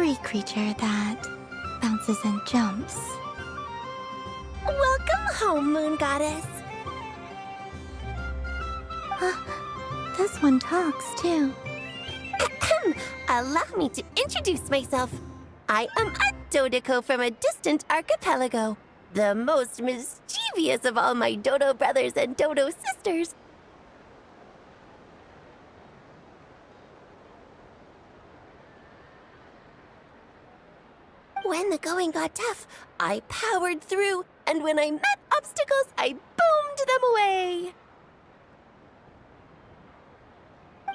furry creature that bounces and jumps. Welcome home, Moon Goddess. This one talks, too. Allow me to introduce myself. I am a Dottore from a distant archipelago, the most mischievous of all my dodo brothers and dodo sisters. When the going got tough, I powered through, and when I met obstacles, I boomed them away.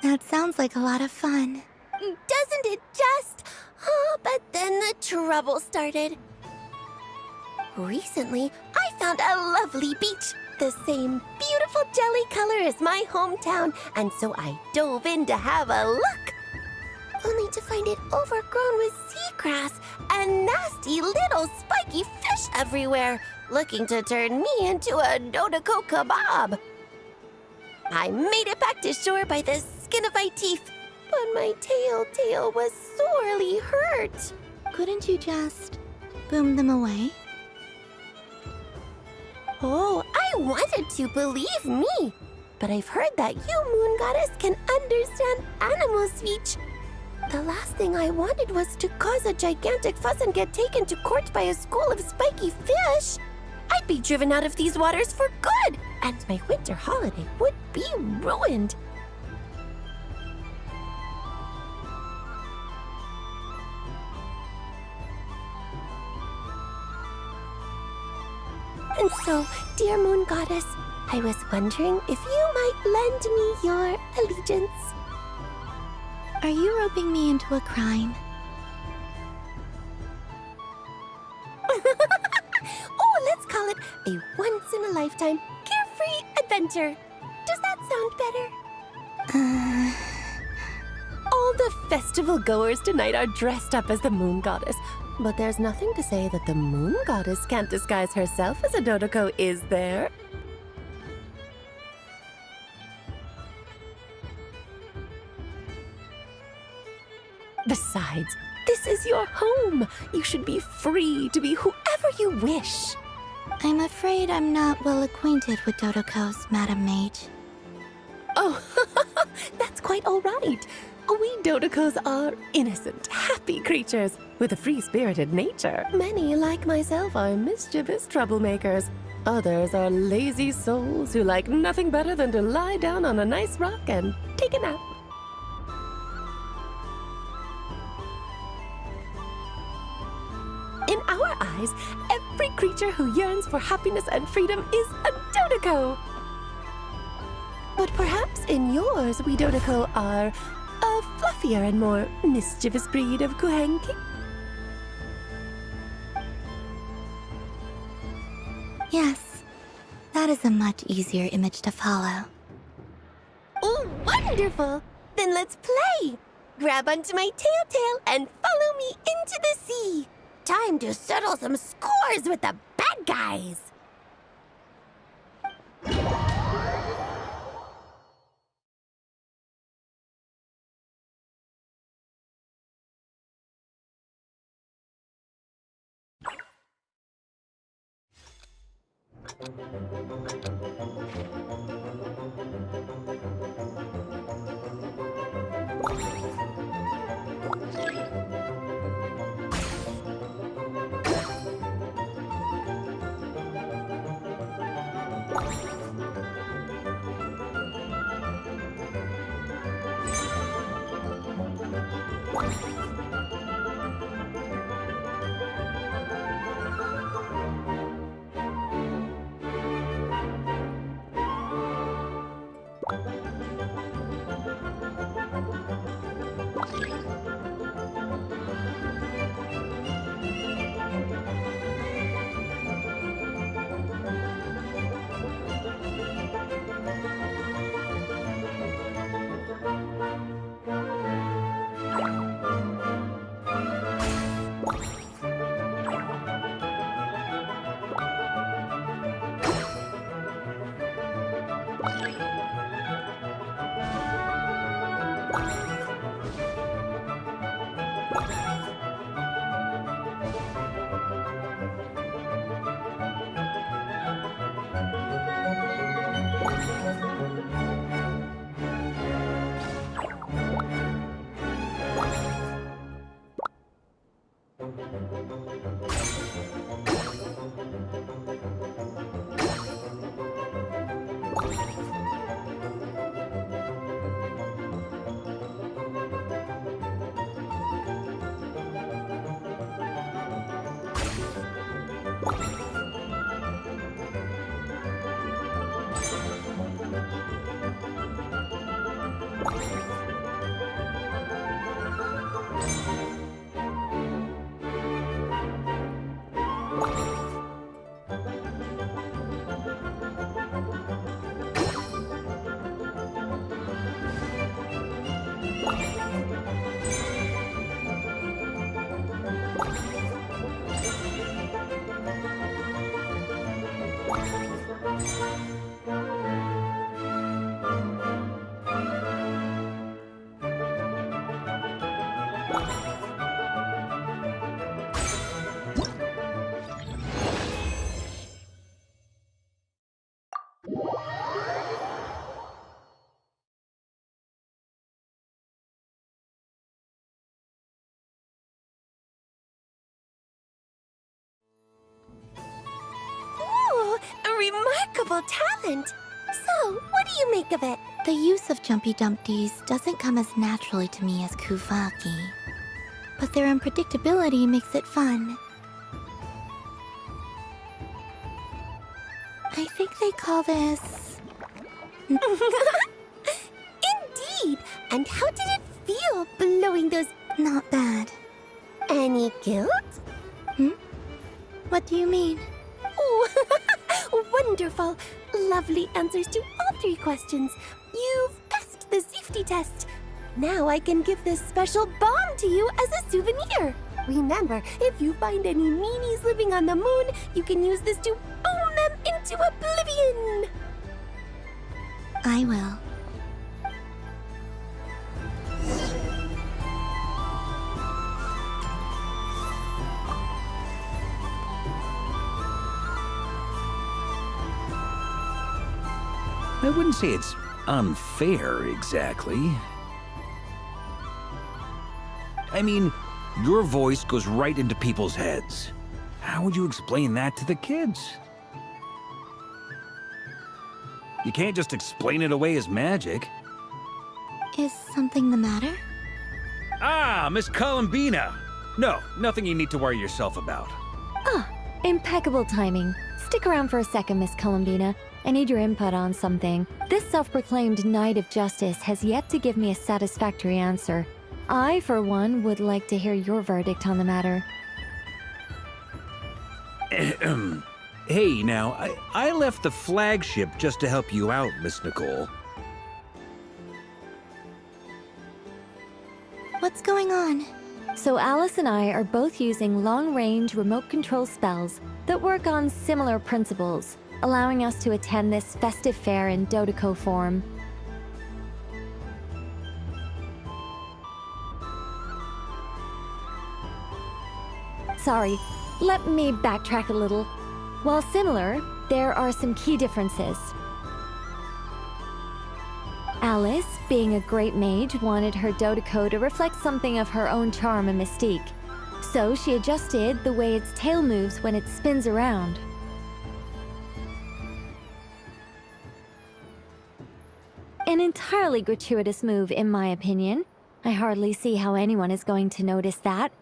That sounds like a lot of fun. Doesn't it just? Oh, but then the trouble started. Recently, I found a lovely beach, the same beautiful jelly color as my hometown, and so I dove in to have a look. Only to find it overgrown with seagrass and nasty little spiky fish everywhere, looking to turn me into a Dottore kebab. I made it back to shore by the skin of my teeth, but my tail was sorely hurt. Couldn't you just boom them away? Oh, I wanted to, believe me. But I've heard that you, Moon Goddess, can understand animal speech. The last thing I wanted was to cause a gigantic fuss and get taken to court by a school of spiky fish. I'd be driven out of these waters for good, and my winter holiday would be ruined. And so, dear Moon Goddess, I was wondering if you might lend me your allegiance. Are you roping me into a crime? Oh, let's call it a once-in-a-lifetime carefree adventure. Does that sound better? All the festival goers tonight are dressed up as the Moon Goddess. But there's nothing to say that the Moon Goddess can't disguise herself as a Dottore, is there? Besides, this is your home. You should be free to be whoever you wish. I'm afraid I'm not well acquainted with Dottokos, Madam Mage. Oh, that's quite all right. We Dottokos are innocent, happy creatures with a free-spirited nature. Many, like myself, are mischievous troublemakers. Others are lazy souls who like nothing better than to lie down on a nice rock and take a nap. In our eyes, every creature who yearns for happiness and freedom is a Dottore. But perhaps in yours, we Dottore are a fluffier and more mischievous breed of Kuhenki. Yes, that is a much easier image to follow. Oh, wonderful! Then let's play! Grab onto my tail and follow me into the sea. Time to settle some scores with the bad guys. Ooh, a remarkable talent. So, what do you make of it? The use of Jumpy Dumpties doesn't come as naturally to me as Kuvaki, but their unpredictability makes it fun. I think they call this... Indeed! And how did it feel blowing those... not bad. Any guilt? What do you mean? Oh, wonderful! Lovely answers to all 3 questions. You've passed the safety test. Now I can give this special bomb to you as a souvenir. Remember, if you find any meanies living on the moon, you can use this to boom them into oblivion. I will. I wouldn't say it's unfair, exactly. I mean, your voice goes right into people's heads. How would you explain that to the kids? You can't just explain it away as magic. Is something the matter? Ah, Miss Columbina! No, nothing you need to worry yourself about. Impeccable timing. Stick around for a second, Miss Columbina. I need your input on something. This self-proclaimed Knight of Justice has yet to give me a satisfactory answer. I, for one, would like to hear your verdict on the matter. Hey, now, I left the flagship just to help you out, Miss Nicole. What's going on? So Alice and I are both using long-range remote control spells that work on similar principles, allowing us to attend this festive fair in Dottore form. Sorry, let me backtrack a little. While similar, there are some key differences. Alice, being a great mage, wanted her Dottore to reflect something of her own charm and mystique. So she adjusted the way its tail moves when it spins around. An entirely gratuitous move, in my opinion. I hardly see how anyone is going to notice that.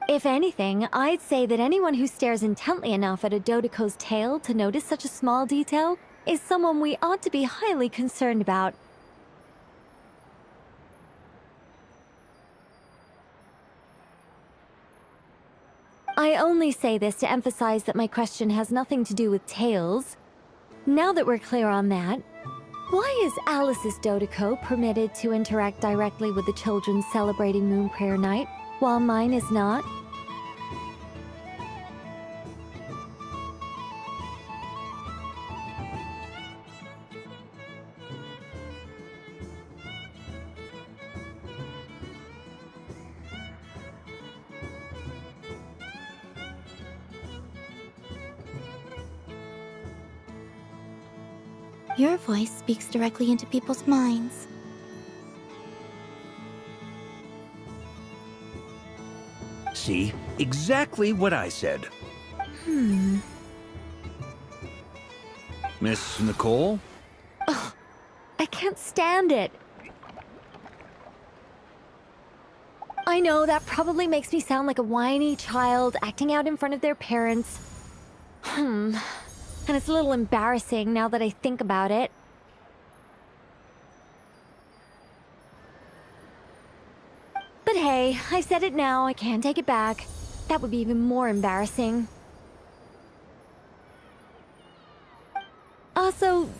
If anything, I'd say that anyone who stares intently enough at a Dottore's tail to notice such a small detail is someone we ought to be highly concerned about. I only say this to emphasize that my question has nothing to do with tails. Now that we're clear on that, why is Alice's Dottore permitted to interact directly with the children celebrating Moon Prayer Night, while mine is not? Your voice speaks directly into people's minds. See? Exactly what I said. Miss Nicole? I can't stand it. I know that probably makes me sound like a whiny child acting out in front of their parents. and it's a little embarrassing now that I think about it. But hey, I've said it now, I can't take it back. That would be even more embarrassing. Also,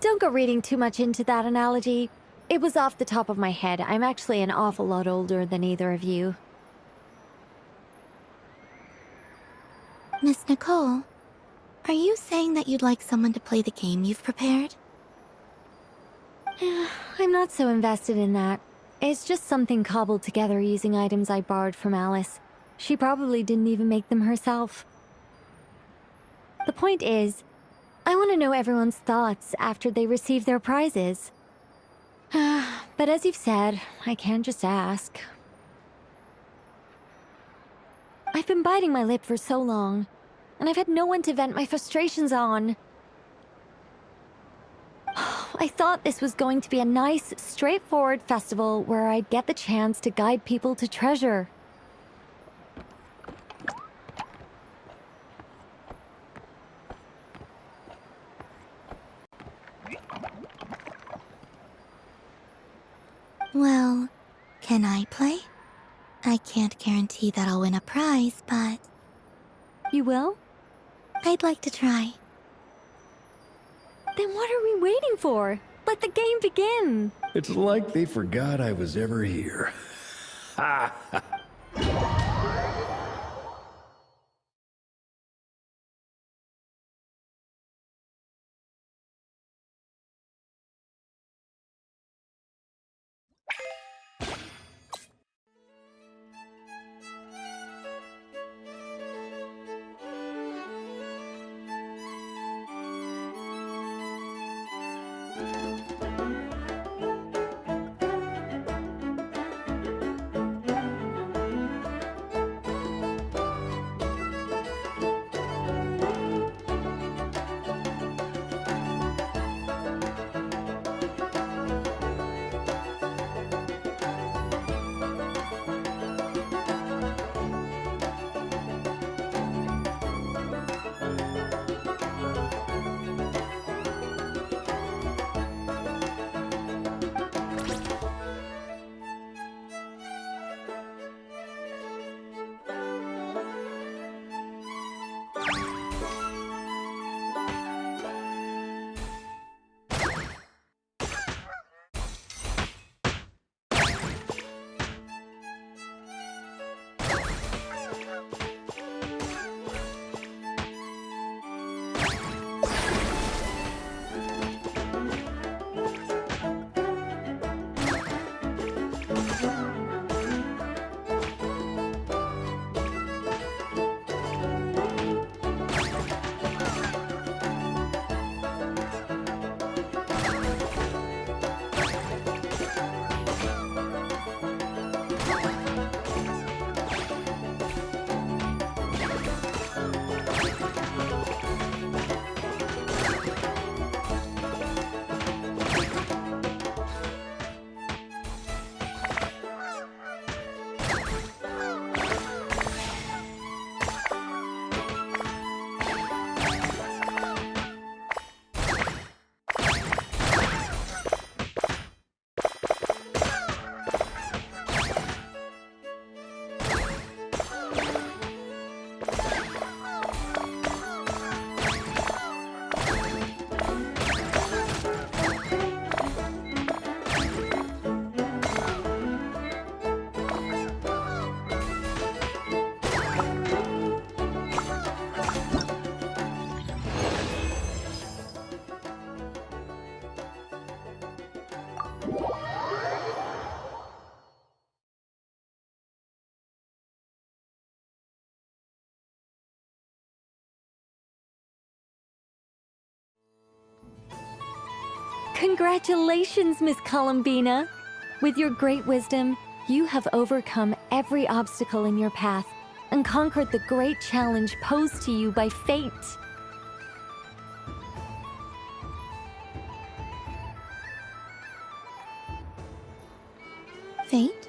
don't go reading too much into that analogy. It was off the top of my head. I'm actually an awful lot older than either of you. Miss Nicole, are you saying that you'd like someone to play the game you've prepared? I'm not so invested in that. It's just something cobbled together using items I borrowed from Alice. She probably didn't even make them herself. The point is, I want to know everyone's thoughts after they receive their prizes. But as you've said, I can't just ask. I've been biting my lip for so long, and I've had no one to vent my frustrations on. I thought this was going to be a nice, straightforward festival where I'd get the chance to guide people to treasure. Well, can I play? I can't guarantee that I'll win a prize, but You will? I'd like to try. Then what are we waiting for? Let the game begin! It's like they forgot I was ever here. Ha! Congratulations, Miss Columbina! With your great wisdom, you have overcome every obstacle in your path and conquered the great challenge posed to you by fate. Fate?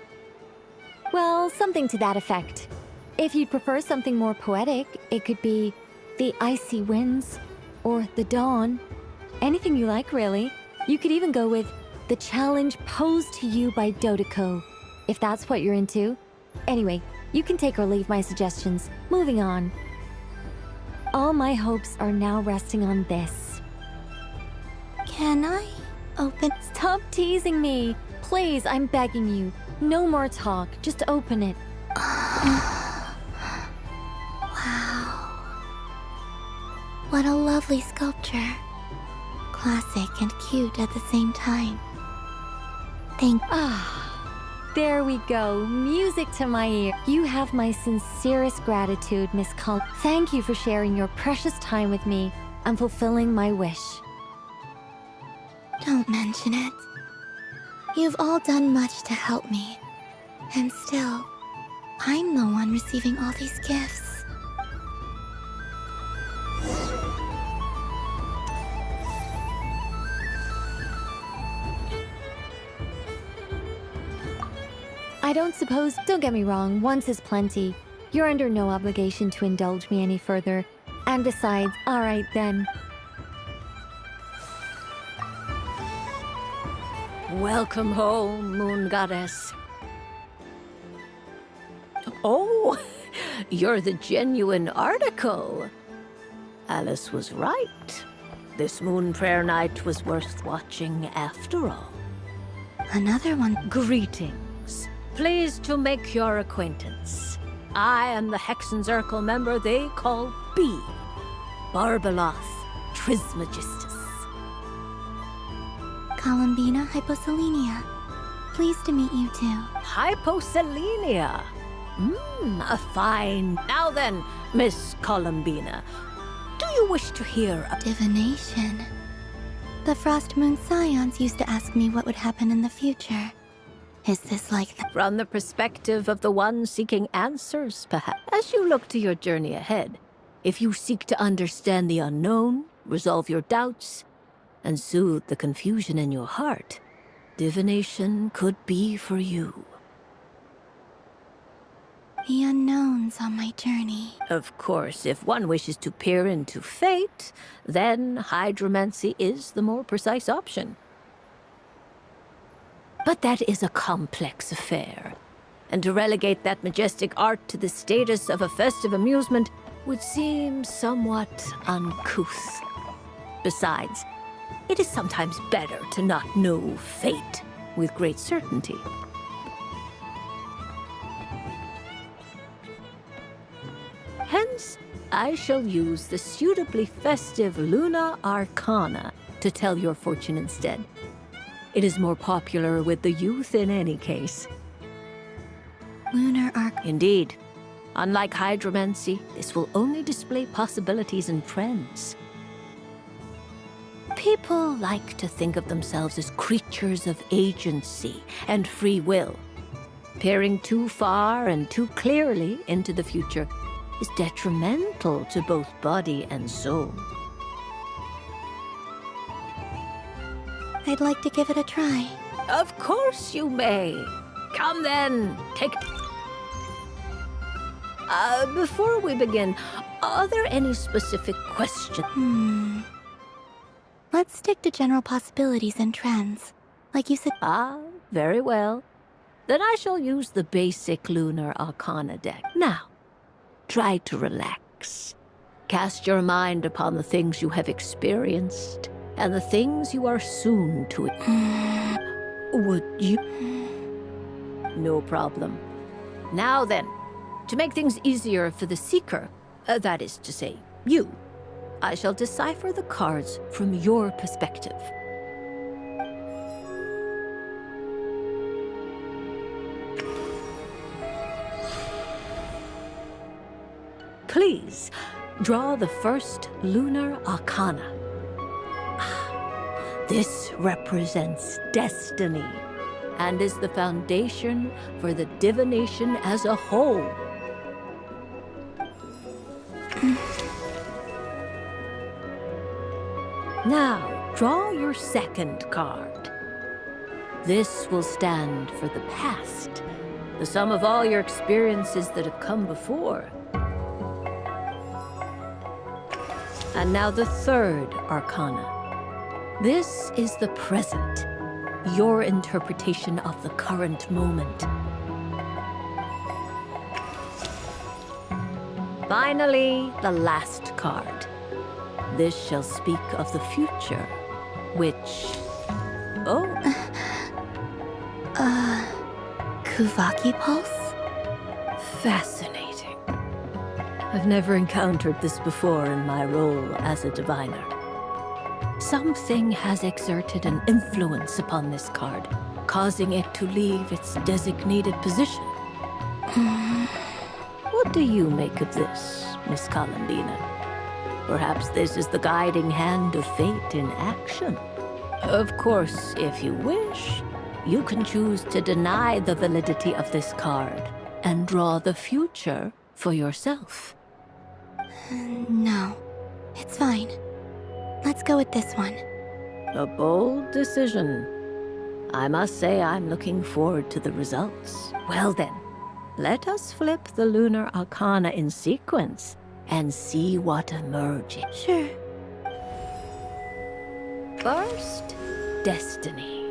Well, something to that effect. If you'd prefer something more poetic, it could be the icy winds, or the dawn. Anything you like, really. You could even go with the challenge posed to you by Dottore, if that's what you're into. Anyway, you can take or leave my suggestions. Moving on. All my hopes are now resting on this. Can I open? Stop teasing me. Please, I'm begging you. No more talk. Just open it. Wow. What a lovely sculpture. Classic and cute at the same time. There we go. Music to my ear. You have my sincerest gratitude, Miss Cull. Thank you for sharing your precious time with me and fulfilling my wish. Don't mention it. You've all done much to help me. And still, I'm the one receiving all these gifts. Don't get me wrong, once is plenty. You're under no obligation to indulge me any further. And besides, alright then. Welcome home, Moon Goddess. Oh, you're the genuine article. Alice was right. This moon prayer night was worth watching after all. Another one. Greetings. Pleased to make your acquaintance. I am the Hexenzirkel member they call B. Barbeloth Trismegistus. Columbina Hyposelenia. Pleased to meet you too. Hyposelenia. A fine. Now then, Miss Columbina, do you wish to hear a Divination. The Frost Moon Scions used to ask me what would happen in the future. Is this like that? from the perspective of the one seeking answers, perhaps? As you look to your journey ahead, if you seek to understand the unknown, resolve your doubts, and soothe the confusion in your heart, divination could be for you. The unknowns on my journey. Of course, if one wishes to peer into fate, then hydromancy is the more precise option. But that is a complex affair, and to relegate that majestic art to the status of a festive amusement would seem somewhat uncouth. Besides, it is sometimes better to not know fate with great certainty. Hence, I shall use the suitably festive Luna Arcana to tell your fortune instead. It is more popular with the youth in any case. Lunar Arc. Indeed. Unlike hydromancy, this will only display possibilities and trends. People like to think of themselves as creatures of agency and free will. Peering too far and too clearly into the future is detrimental to both body and soul. I'd like to give it a try. Of course you may. Come then, take... before we begin, are there any specific questions? Let's stick to general possibilities and trends. Like you said. Very well. Then I shall use the basic Lunar Arcana deck. Now, try to relax. Cast your mind upon the things you have experienced and the things you are soon to... Would you... No problem. Now then, to make things easier for the seeker, that is to say, you, I shall decipher the cards from your perspective. Please, draw the first Lunar Arcana. This represents destiny and is the foundation for the divination as a whole. Now, draw your second card. This will stand for the past, the sum of all your experiences that have come before. And now the third arcana. This is the present, your interpretation of the current moment. Finally, the last card. This shall speak of the future, which... Oh, Kuvaki Pulse? fascinating. I've never encountered this before in my role as a diviner. Something has exerted an influence upon this card, causing it to leave its designated position. What do you make of this, Miss Columbina? Perhaps this is the guiding hand of fate in action. Of course, if you wish, you can choose to deny the validity of this card and draw the future for yourself. No, it's fine. Let's go with this one. A bold decision. I must say I'm looking forward to the results. Well then, let us flip the lunar arcana in sequence and see what emerges. Sure. First, destiny.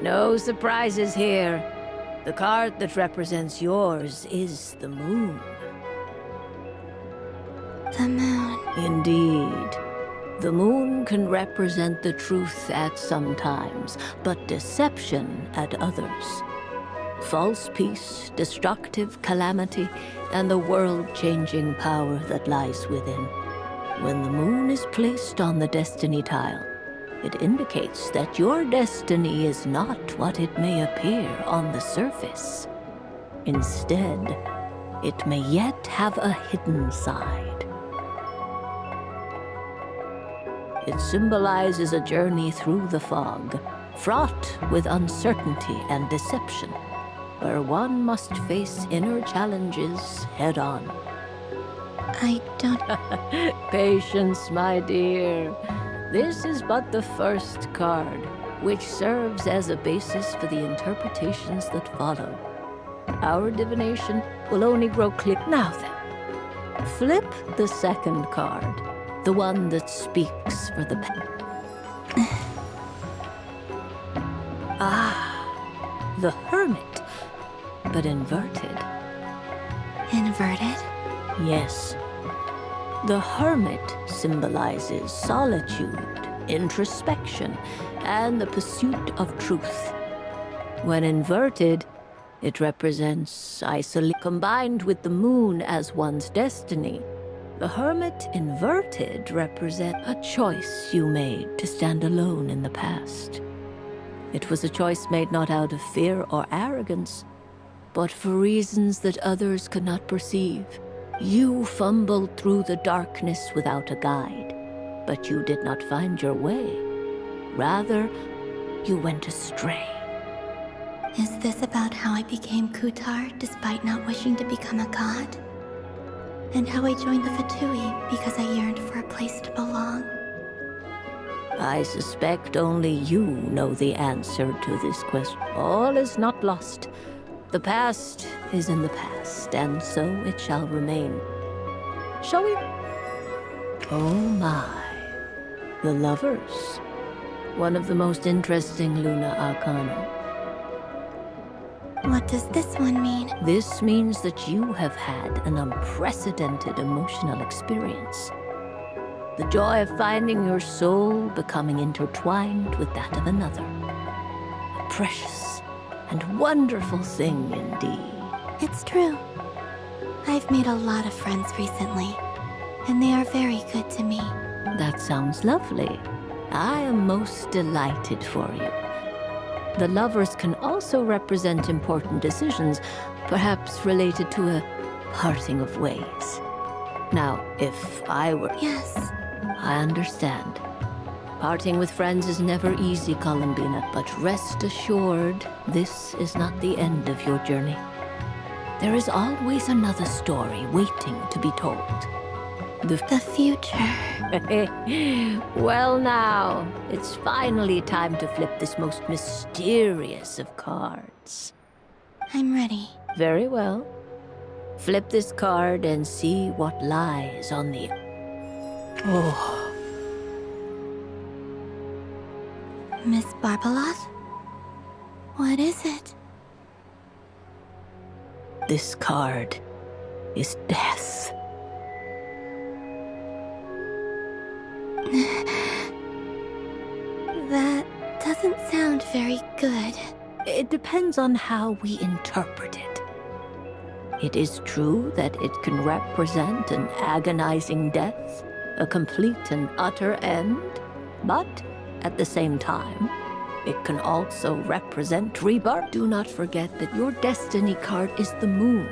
No surprises here. The card that represents yours is the moon. The moon. Indeed. The moon can represent the truth at some times, but deception at others. False peace, destructive calamity, and the world-changing power that lies within. When the moon is placed on the destiny tile, it indicates that your destiny is not what it may appear on the surface. Instead, it may yet have a hidden side. It symbolizes a journey through the fog, fraught with uncertainty and deception, where one must face inner challenges head-on. I don't... Patience, my dear. This is but the first card, which serves as a basis for the interpretations that follow. Our divination will only grow clear. Now then, flip the second card, the one that speaks for the the Hermit, but inverted. Inverted? Yes. The Hermit symbolizes solitude, introspection, and the pursuit of truth. When inverted, it represents isolation combined with the moon as one's destiny. The Hermit inverted represents a choice you made to stand alone in the past. It was a choice made not out of fear or arrogance, but for reasons that others could not perceive. You fumbled through the darkness without a guide, but you did not find your way. Rather, you went astray. Is this about how I became Kutar despite not wishing to become a god? And how I joined the Fatui because I yearned for a place to belong? I suspect only you know the answer to this question. All is not lost. The past is in the past, and so it shall remain. Shall we? Oh my. The Lovers. One of the most interesting Luna Arcana. What does this one mean? This means that you have had an unprecedented emotional experience. The joy of finding your soul becoming intertwined with that of another. A precious and wonderful thing indeed. It's true. I've made a lot of friends recently, and they are very good to me. That sounds lovely. I am most delighted for you. The Lovers can also represent important decisions, perhaps related to a parting of ways. Now, if I were... Yes. I understand. Parting with friends is never easy, Columbina, but rest assured, this is not the end of your journey. There is always another story waiting to be told. The future. Well now, it's finally time to flip this most mysterious of cards. I'm ready. Very well. Flip this card and see what lies on the... Oh, Miss Barbeloth? What is it? this card is death. That doesn't sound very good. It depends on how we interpret it. It is true that it can represent an agonizing death, a complete and utter end, but at the same time, it can also represent rebirth. Do not forget that your destiny card is the moon.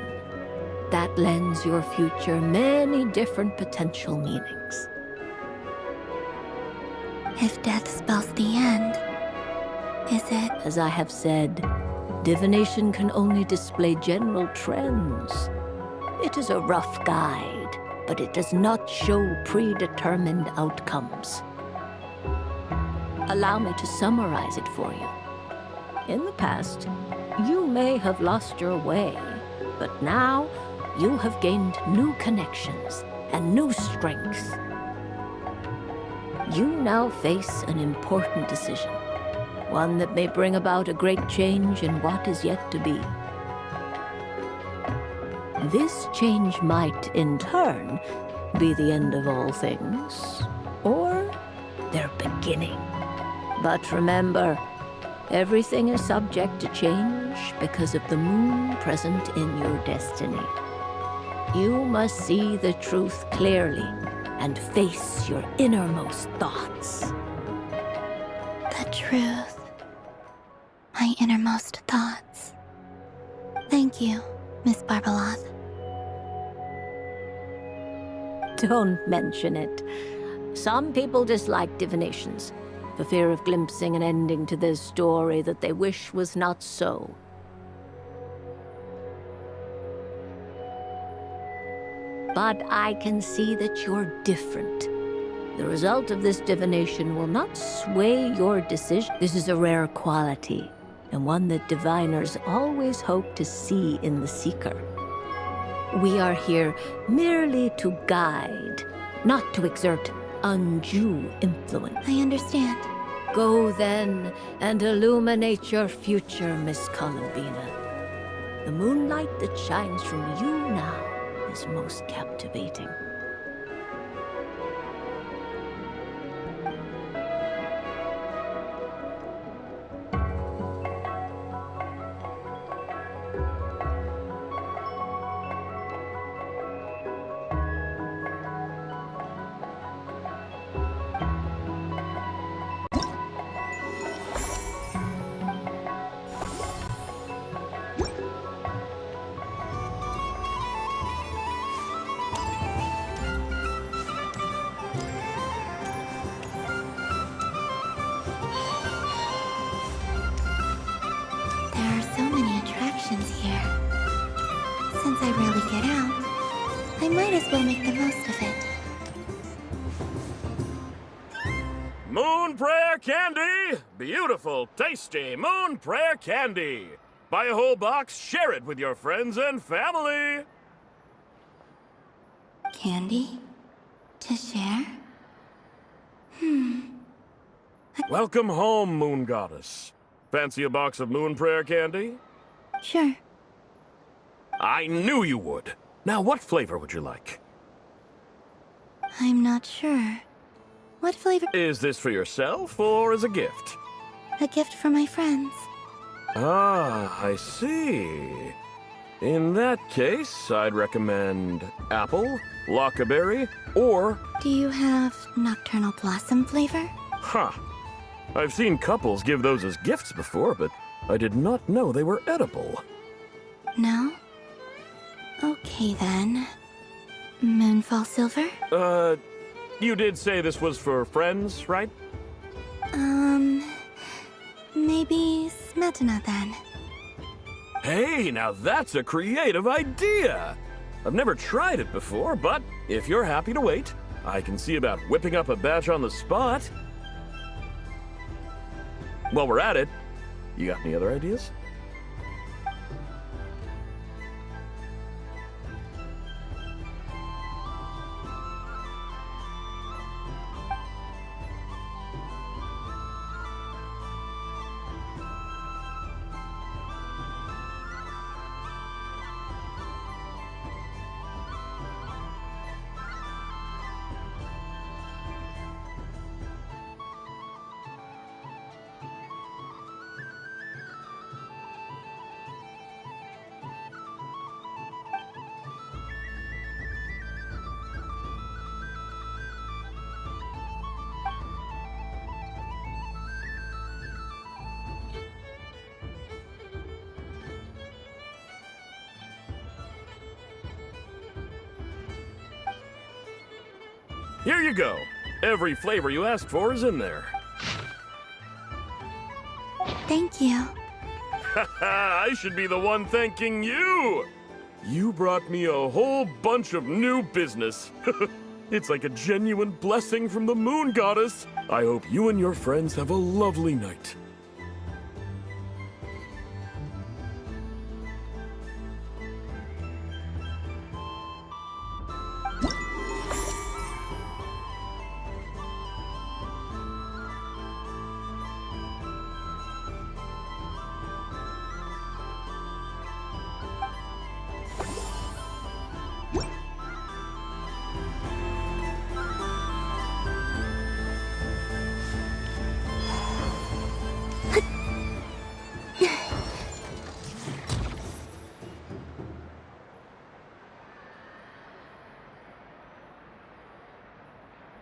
That lends your future many different potential meanings. If death spells the end, is it? As I have said, divination can only display general trends. It is a rough guide, but it does not show predetermined outcomes. Allow me to summarize it for you. In the past, you may have lost your way, but now you have gained new connections and new strength. You now face an important decision, one that may bring about a great change in what is yet to be. This change might, in turn, be the end of all things, or their beginning. But remember, everything is subject to change because of the moon present in your destiny. You must see the truth clearly and face your innermost thoughts. The truth. My innermost thoughts. Thank you, Miss Barbeloth. Don't mention it. Some people dislike divinations, for fear of glimpsing an ending to their story that they wish was not so. But I can see that you're different. The result of this divination will not sway your decision. This is a rare quality, and one that diviners always hope to see in the seeker. We are here merely to guide, not to exert undue influence. I understand. Go then and illuminate your future, Miss Columbina. The moonlight that shines from you now is most captivating. There are so many attractions here. Since I rarely get out, I might as well make the most of it. Moon prayer candy! Beautiful, tasty moon prayer candy! Buy a whole box, share it with your friends and family! Candy? To share? Welcome home, Moon Goddess. Fancy a box of moon prayer candy? Sure. I knew you would. Now, what flavor would you like? I'm not sure. What flavor? Is this for yourself or as a gift? A gift for my friends. Ah, I see. In that case, I'd recommend apple, lockaberry, or... Do you have nocturnal blossom flavor? Huh. I've seen couples give those as gifts before, but I did not know they were edible. No? Okay then. Moonfall silver? You did say this was for friends, right? Maybe smetana then. Hey, now that's a creative idea! I've never tried it before, but if you're happy to wait, I can see about whipping up a batch on the spot. While we're at it, you got any other ideas? Here you go. Every flavor you asked for is in there. Thank you. I should be the one thanking you! You brought me a whole bunch of new business. It's like a genuine blessing from the moon goddess. I hope you and your friends have a lovely night.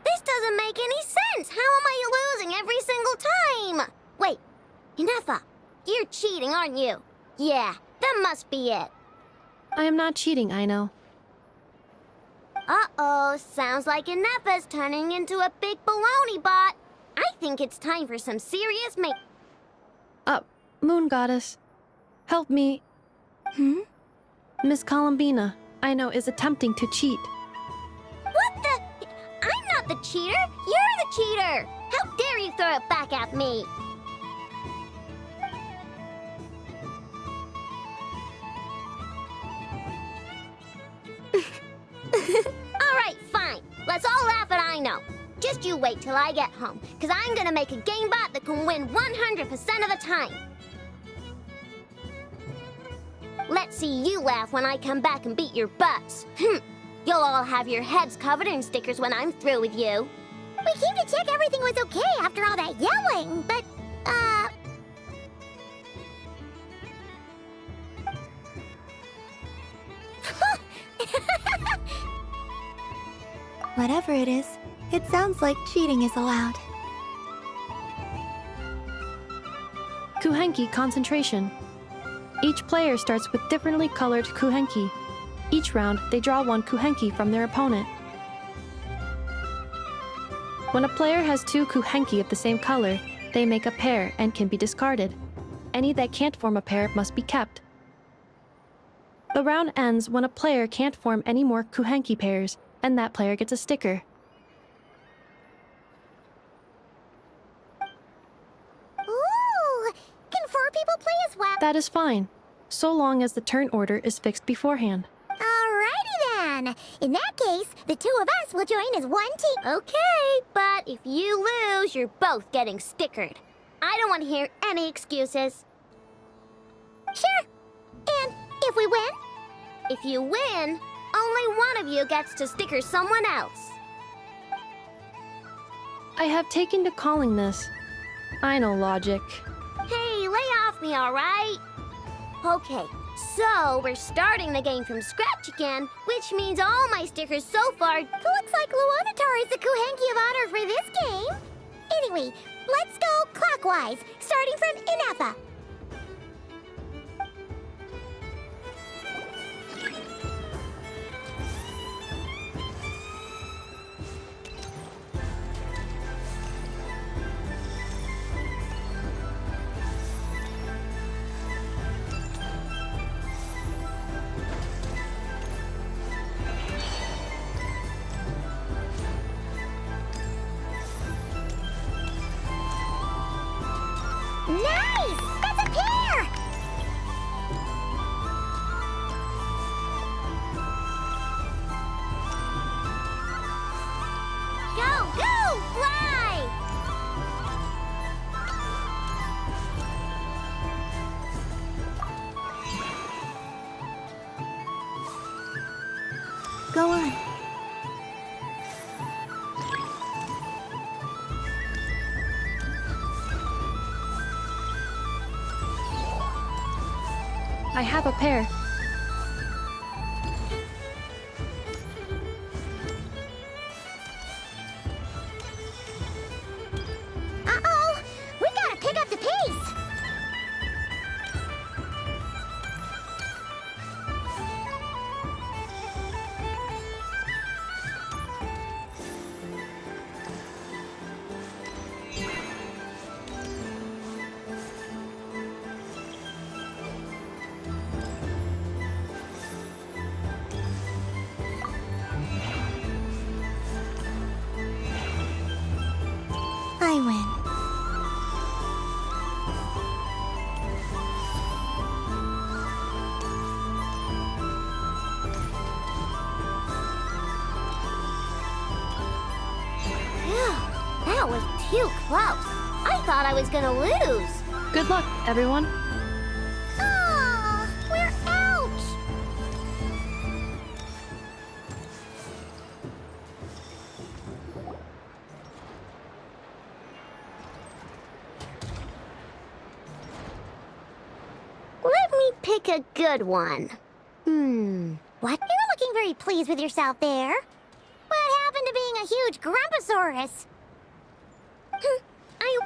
This doesn't make any sense. How am I losing every single time? Wait, Inefa, you're cheating, aren't you? Yeah, that must be it. I am not cheating, I know. Uh-oh, sounds like Inefa's turning into a big baloney bot. I think it's time for some serious Moon Goddess, help me. Miss Columbina, I know, is attempting to cheat. What the? I'm not the cheater. You're the cheater. How dare you throw it back at me? All right, fine. Let's all laugh at I know. Just you wait till I get home, because I'm going to make a game bot that can win 100% of the time. Let's see you laugh when I come back and beat your butts. You'll all have your heads covered in stickers when I'm through with you. We came to check everything was okay after all that yelling, but, Whatever it is, it sounds like cheating is allowed. Kuhenki concentration. Each player starts with differently colored kuhenki. Each round, they draw one kuhenki from their opponent. When a player has two kuhenki of the same color, they make a pair and can be discarded. Any that can't form a pair must be kept. The round ends when a player can't form any more kuhenki pairs, and that player gets a sticker. ooh, can 4 people play as well? That is fine, so long as the turn order is fixed beforehand. Alrighty then. In that case, the 2 of us will join as one team. Okay, but if you lose, you're both getting stickered. I don't want to hear any excuses. Sure. And if we win? If you win, only one of you gets to sticker someone else. I have taken to calling this. I know logic. Hey, lay off me, alright? Okay, so we're starting the game from scratch again, which means all my stickers so far. Looks like Luonatar is the Kuhenki of honor for this game. Anyway, let's go clockwise, starting from Inefa. Nice! That's a pair! Go, go! Fly! Go on. I have a pair. Uh-oh! We gotta pick up the pace! too close. I thought I was gonna lose. Good luck, everyone. Ah, we're out! Let me pick a good one. What? You're looking very pleased with yourself there. What happened to being a huge Grumposaurus? I...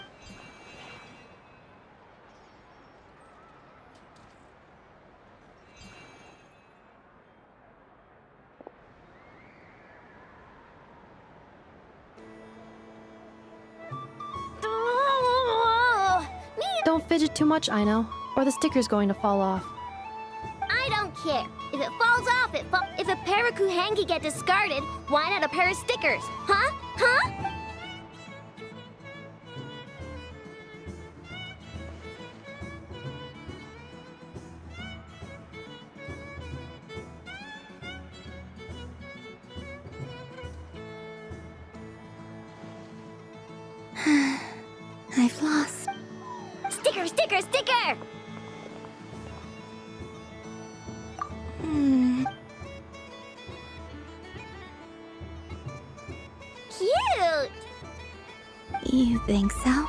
Don't fidget too much, Ino, or the sticker's going to fall off. I don't care. If it falls off, if a pair of Kuhengi get discarded, why not a pair of stickers? Huh? Huh? I've lost. Sticker, sticker, sticker! Cute! You think so?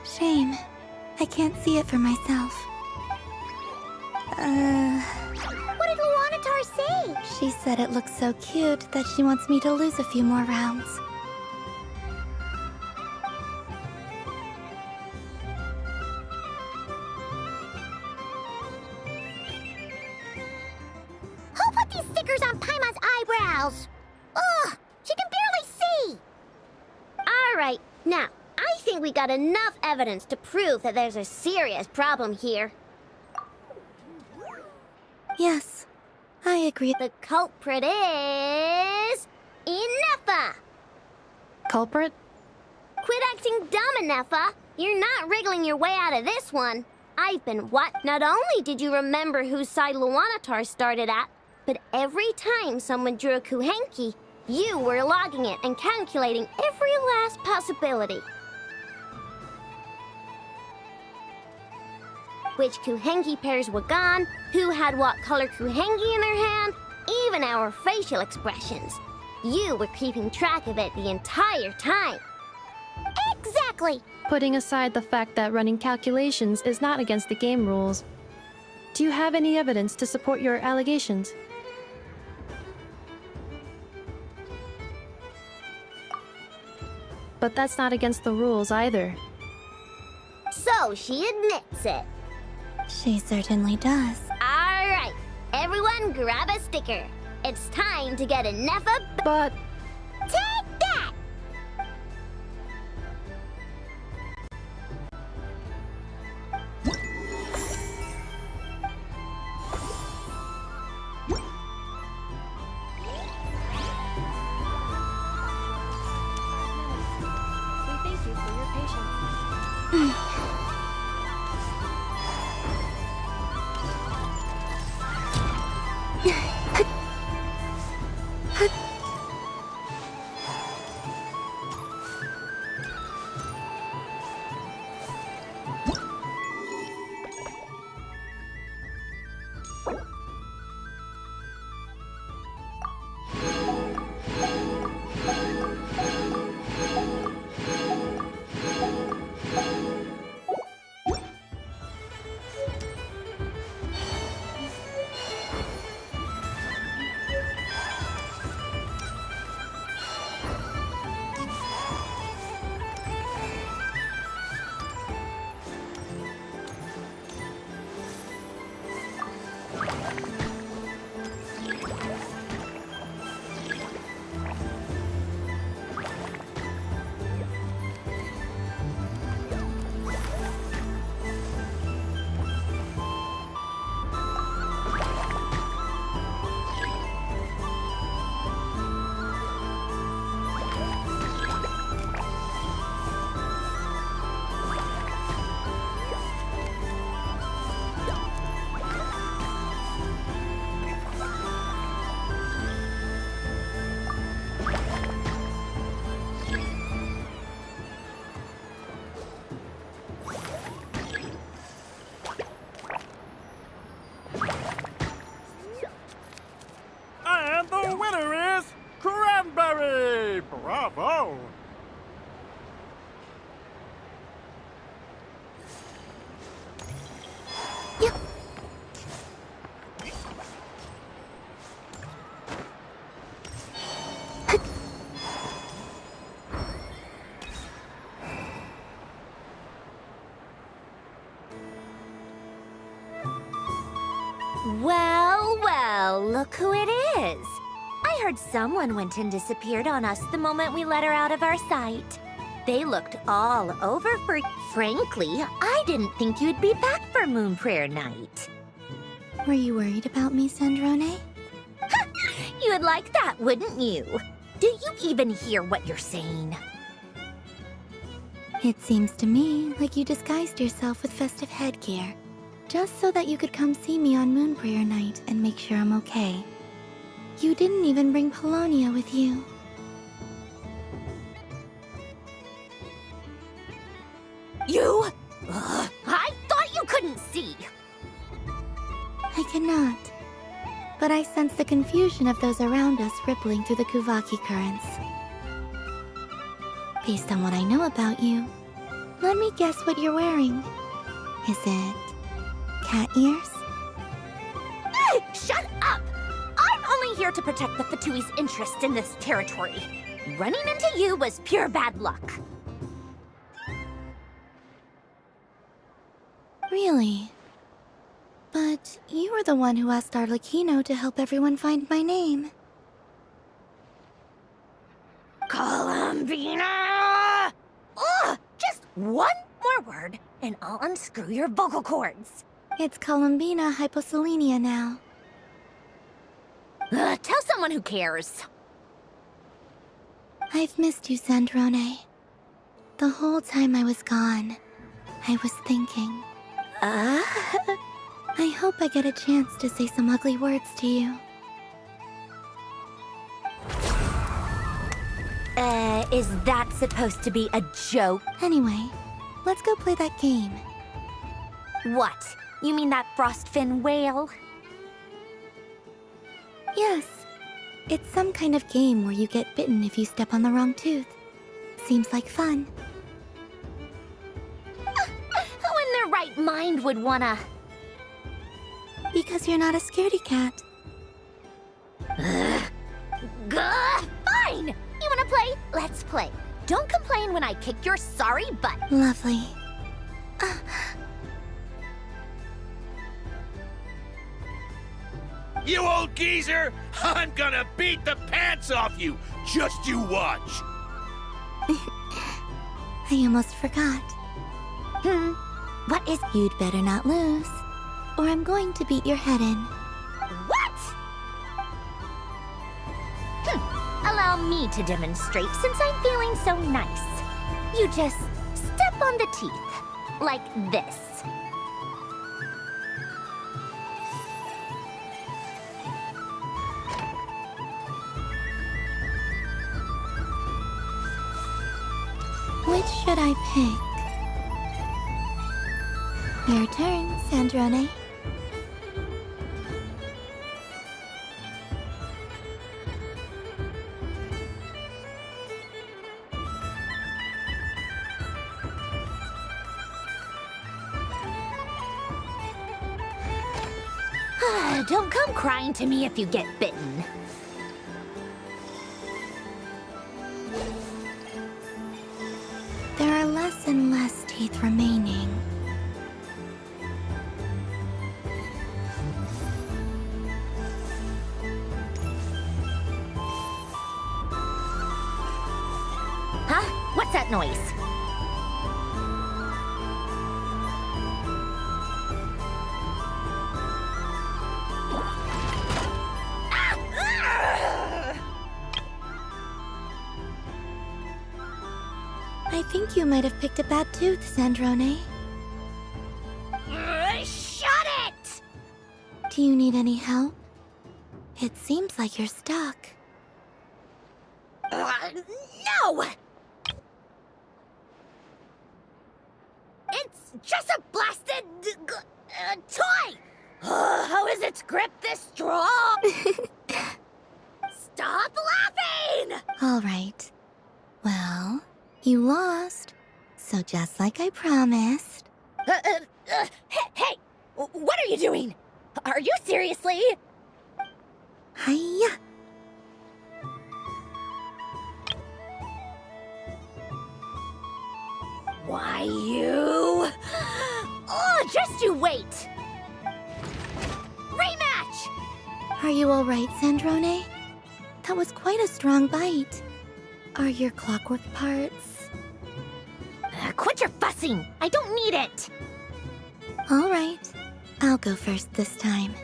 Shame. I can't see it for myself. What did Luanatar say? She said it looks so cute that she wants me to lose a few more rounds. Who put these stickers on Paimon's eyebrows? Ugh, she can barely see! Alright, now, I think we got enough evidence to prove that there's a serious problem here. Yes, I agree. The culprit is... Ineffa! Culprit? Quit acting dumb, Ineffa! You're not wriggling your way out of this one. I've been what? Not only did you remember whose side Luanatar started at, but every time someone drew a Kuhenki, you were logging it and calculating every last possibility. Which Kuhenki pairs were gone, who had what color Kuhenki in their hand, even our facial expressions. You were keeping track of it the entire time. Exactly! Putting aside the fact that running calculations is not against the game rules, do you have any evidence to support your allegations? But that's not against the rules either. So she admits it. She certainly does. Alright, everyone grab a sticker. It's time to get Ineffa. But... Take that! We thank you for your patience. say bravo! Yep. Well, look who it is. I heard someone went and disappeared on us the moment we let her out of our sight. They looked all over for... Frankly, I didn't think you'd be back for Moon Prayer Night. Were you worried about me, Sandrone? You would like that, wouldn't you? Do you even hear what you're saying? It seems to me like you disguised yourself with festive headgear, just so that you could come see me on Moon Prayer Night and make sure I'm okay. You didn't even bring Polonia with you. You? I thought you couldn't see. I cannot. But I sense the confusion of those around us rippling through the Kuvaki currents. Based on what I know about you, let me guess what you're wearing. Is it cat ears? Shut up! I'm only here to protect the Fatui's interest in this territory. Running into you was pure bad luck. Really? But you were the one who asked Arlecchino to help everyone find my name. Columbina! Ugh! Just one more word, and I'll unscrew your vocal cords. It's Columbina hyposelenia now. Tell someone who cares. I've missed you, Sandrone. The whole time I was gone, I was thinking. I hope I get a chance to say some ugly words to you. Is that supposed to be a joke? Anyway, let's go play that game. What? You mean that frostfin whale? Yes. It's some kind of game where you get bitten if you step on the wrong tooth. Seems like fun. Who in their right mind would wanna... Because you're not a scaredy cat. Fine! You wanna play? Let's play. Don't complain when I kick your sorry butt. Lovely. You old geezer! I'm gonna beat the pants off you! Just you watch! I almost forgot. What is... You'd better not lose, or I'm going to beat your head in. What? Allow me to demonstrate since I'm feeling so nice. You just step on the teeth, like this. Which should I pick? Your turn, Sandrone. Don't come crying to me if you get bitten. There are less and less teeth remaining. Huh? What's that noise? I think you might have picked a bad tooth, Sandrone. Shut it! Do you need any help? It seems like you're stuck. No! It's just a blasted toy! How is its grip this strong? Stop laughing! All right. Well, you lost. So just like I promised. Hey! What are you doing? Are you seriously? Hiya. Why, you... Oh, just you wait! Rematch! Are you all right, Sandrone? That was quite a strong bite. Are your clockwork parts? Quit your fussing! I don't need it! All right. I'll go first this time.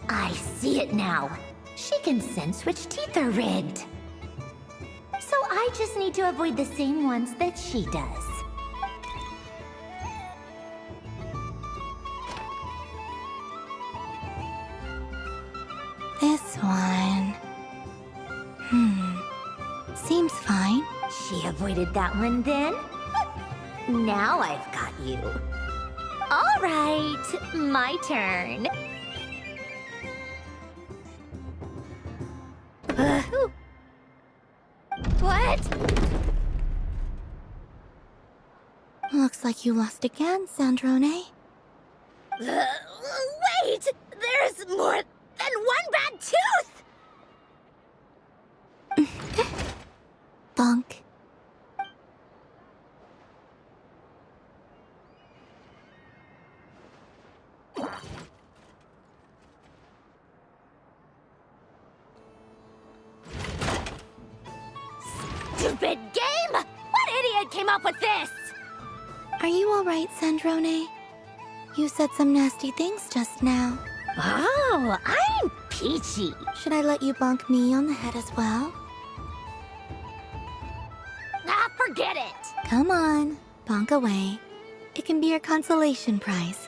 I see it now. She can sense which teeth are rigged. So I just need to avoid the same ones that she does. This one. Seems fine. She avoided that one then? Now I've got you. All right, my turn. What? Looks like you lost again, Sandrone. Wait! There's more than one bad tooth! Bonk. Stupid game! What idiot came up with this? Are you all right, Sandrone? You said some nasty things just now. Oh, I'm peachy. Should I let you bonk me on the head as well? Ah, forget it. Come on, bonk away. It can be your consolation prize.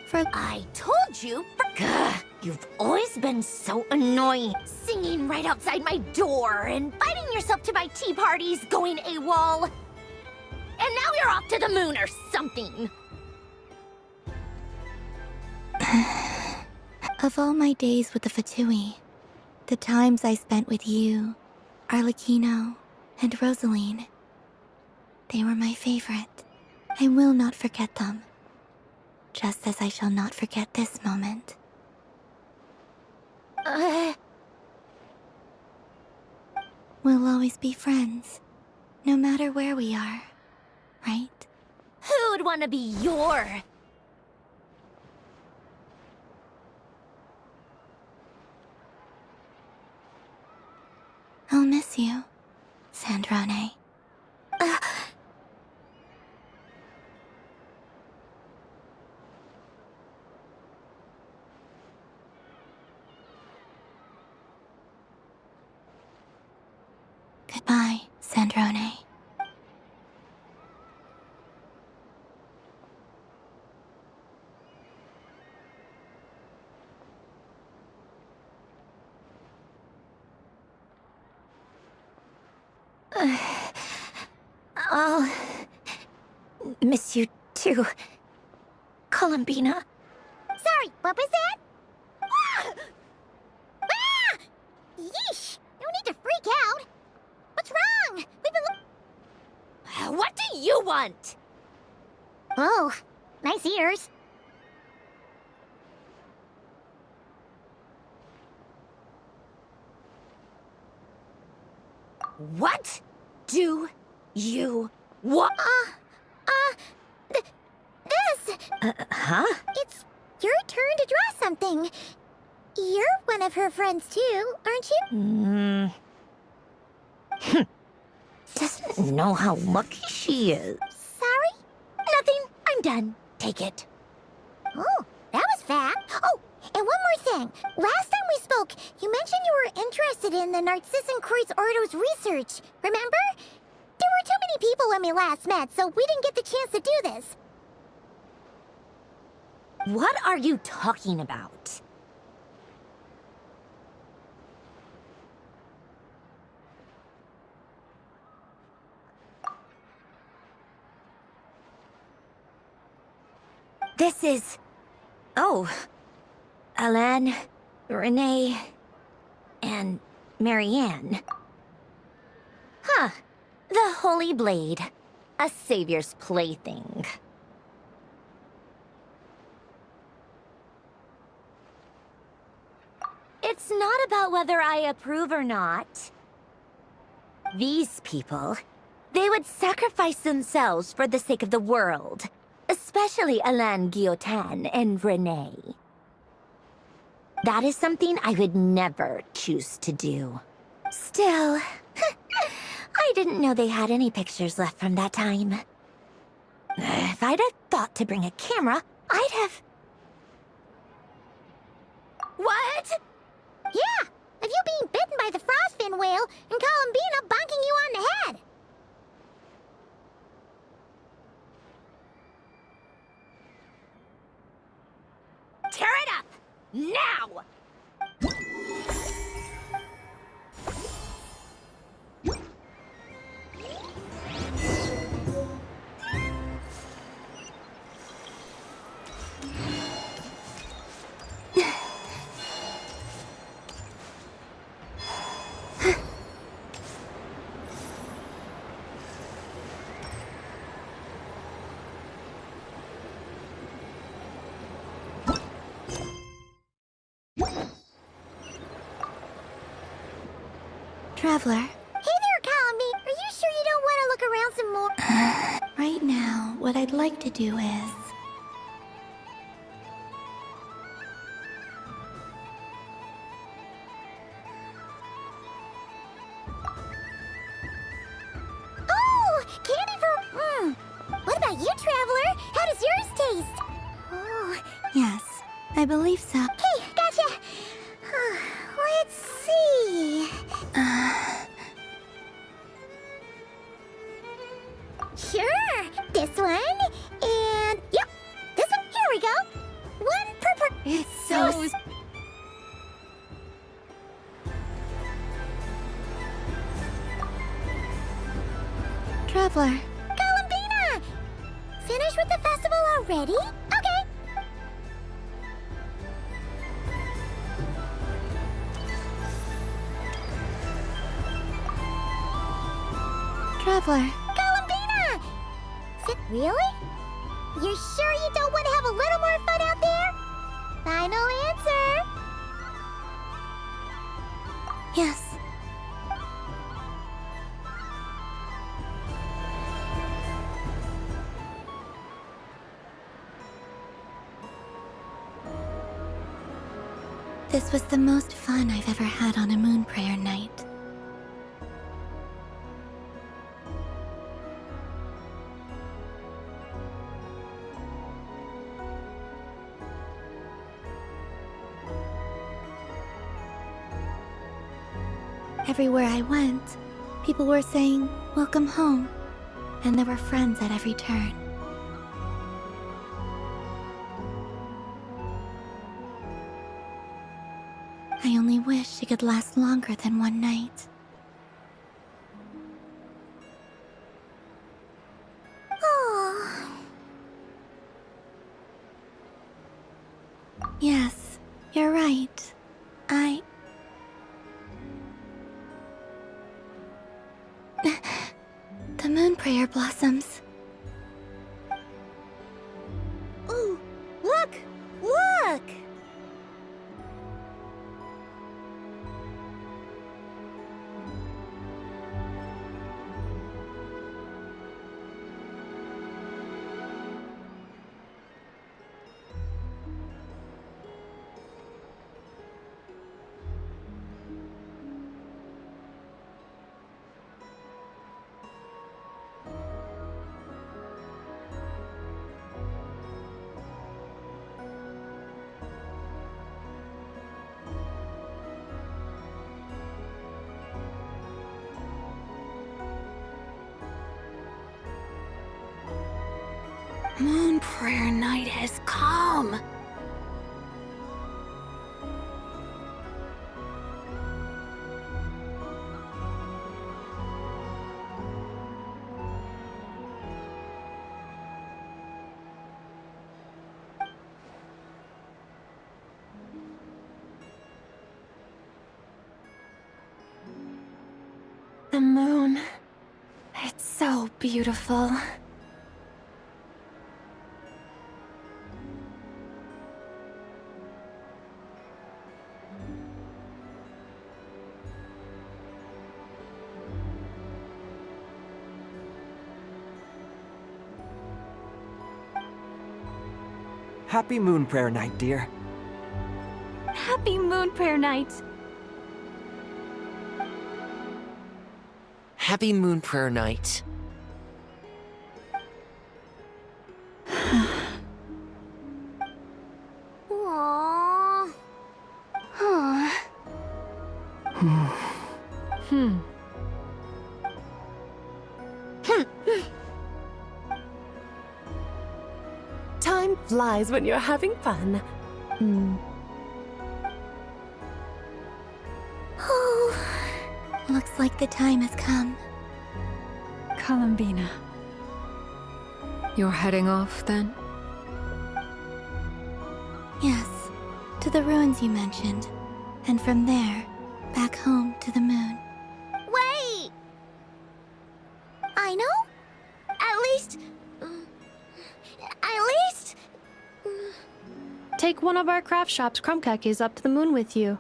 For I told you. Gah, you've always been so annoying. Singing right outside my door, inviting yourself to my tea parties, going AWOL. And now you're off to the moon or something. Of all my days with the Fatui, the times I spent with you, Arlecchino, and Rosaline, they were my favorite. I will not forget them. Just as I shall not forget this moment. We'll always be friends, no matter where we are, right? Who'd want to be your... I'll miss you, Sandrone. Goodbye, Sandrone. I'll miss you too, Columbina. Sorry, what was that? Ah! Ah! Yeesh! No need to freak out. What's wrong? We've been What do you want? Oh, nice ears. What do you want? This! Huh? It's your turn to draw something. You're one of her friends too, aren't you? Doesn't know how lucky she is. Sorry? Nothing. I'm done. Take it. Oh, that was fast. Oh, and one more thing. Last time we spoke, you mentioned you were interested in the Narcissan Kreuz Ordo's research. Remember? There were too many people when we last met, so we didn't get the chance to do this. What are you talking about? This is... Oh. Alain, Renee, and Marianne. Huh. The Holy Blade. A savior's plaything. It's not about whether I approve or not. These people, they would sacrifice themselves for the sake of the world. Especially Alain Guillotin and Renee. That is something I would never choose to do. Still, I didn't know they had any pictures left from that time. If I'd have thought to bring a camera, I'd have... What? Yeah, of you being bitten by the frostfin whale and Columbina bonking you on the head. Tear it up! Now! Traveler, Hey there, Columbine. Are you sure you don't want to look around some more? right now, what I'd like to do is... Oh, candy for... What about you, Traveler? How does yours taste? Oh, Yes, I believe so. hey, gotcha. Let's see. Sure, this one, and yep, this one. Here we go. One per. It's so... Traveler, Columbina! Finished with the festival already? Okay. Traveler, Columbina! Really? You're sure you don't want to have a little more fun out there? Final answer. yes. This was the most fun I've ever had on a moon prayer night. Everywhere I went, people were saying, "Welcome home," and there were friends at every turn. I only wish it could last longer than one night. Oh. Yes, you're right. The moon prayer blossoms. Ooh, look! Look! Moon prayer night has come. The moon. It's so beautiful. Happy Moon Prayer Night, dear. Happy Moon Prayer Night. Happy Moon Prayer Night. Aww. Time flies when you're having fun. Looks like the time has come. Columbina. You're heading off, then? Yes, to the ruins you mentioned. And from there, back home to the moon. Wait! I know? At least... Take one of our craft shop's crumb cookies up to the moon with you.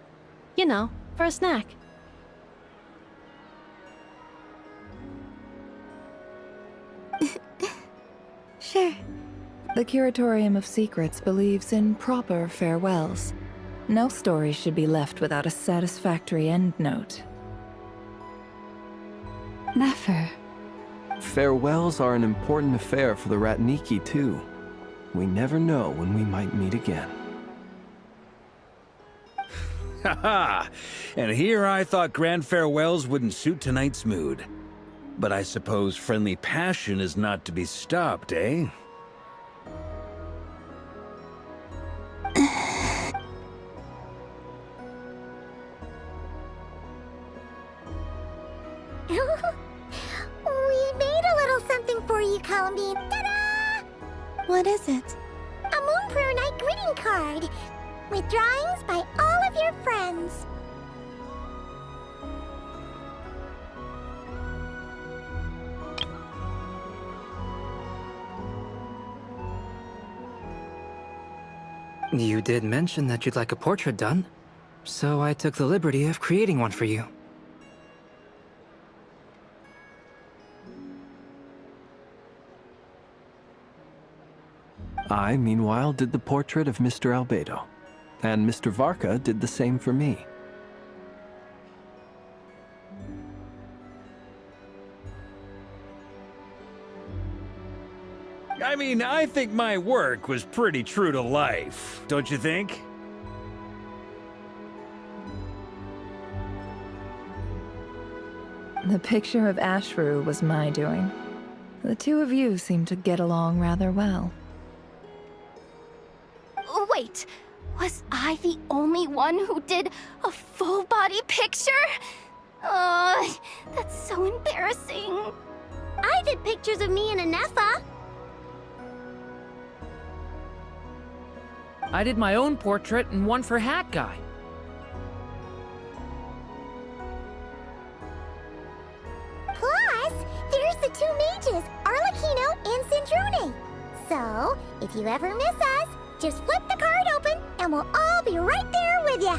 You know, for a snack. Sure. The Curatorium of Secrets believes in proper farewells. No story should be left without a satisfactory endnote. Never. Farewells are an important affair for the Ratniki, too. We never know when we might meet again. Haha! And here I thought grand farewells wouldn't suit tonight's mood. But I suppose friendly passion is not to be stopped, eh? We made a little something for you, Columbine. Ta-da! What is it? A Moon Prayer Night greeting card with drawings by all of your friends. You did mention that you'd like a portrait done, so I took the liberty of creating one for you. I, meanwhile, did the portrait of Mr. Albedo, and Mr. Varka did the same for me. I mean, I think my work was pretty true to life, don't you think? The picture of Ashru was my doing. The two of you seem to get along rather well. Wait, was I the only one who did a full-body picture? That's so embarrassing. I did pictures of me and Anefa. I did my own portrait and one for Hat Guy. Plus, there's the two mages, Arlecchino and Sindrone. So, if you ever miss us, just flip the card open and we'll all be right there with ya.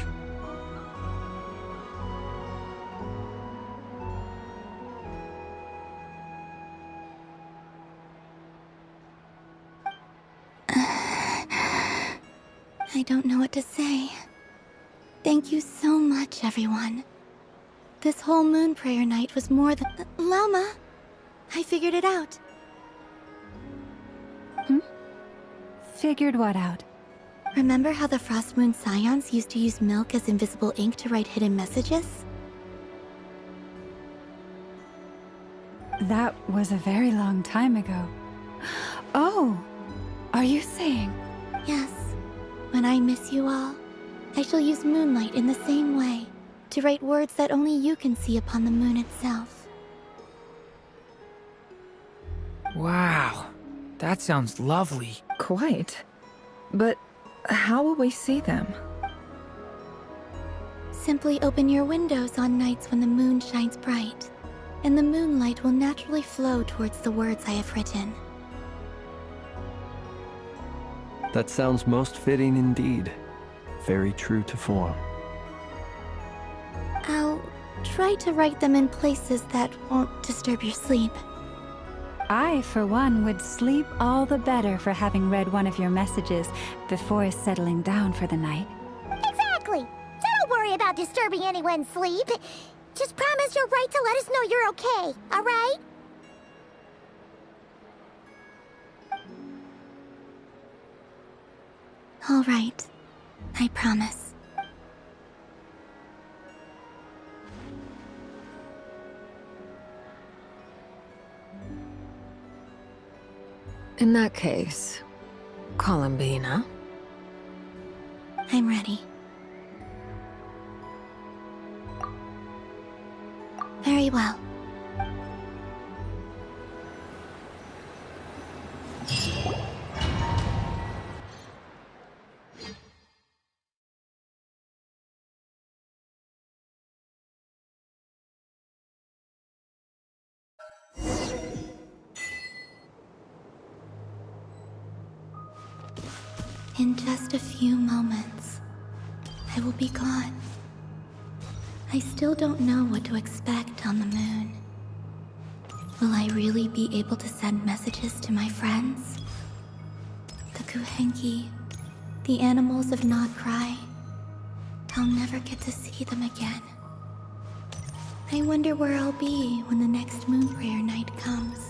I don't know what to say. Thank you so much, everyone. This whole Moon Prayer Night was more than... Llama! I figured it out. Figured what out? Remember how the Frost Moon Scions used to use milk as invisible ink to write hidden messages? That was a very long time ago. Oh, are you saying? Yes. When I miss you all, I shall use moonlight in the same way, to write words that only you can see upon the moon itself. Wow, that sounds lovely. Quite. But how will we see them? Simply open your windows on nights when the moon shines bright. and the moonlight will naturally flow towards the words I have written. That sounds most fitting indeed. Very true to form. I'll try to write them in places that won't disturb your sleep. I, for one, would sleep all the better for having read one of your messages before settling down for the night. Exactly! So don't worry about disturbing anyone's sleep. Just promise you'll write to let us know you're okay, alright? All right. I promise. In that case, Columbina. I'm ready. Very well. In just a few moments, I will be gone. I still don't know what to expect on the moon. Will I really be able to send messages to my friends? The Kuhenki, the animals of Not Cry. I'll never get to see them again. I wonder where I'll be when the next moon prayer night comes.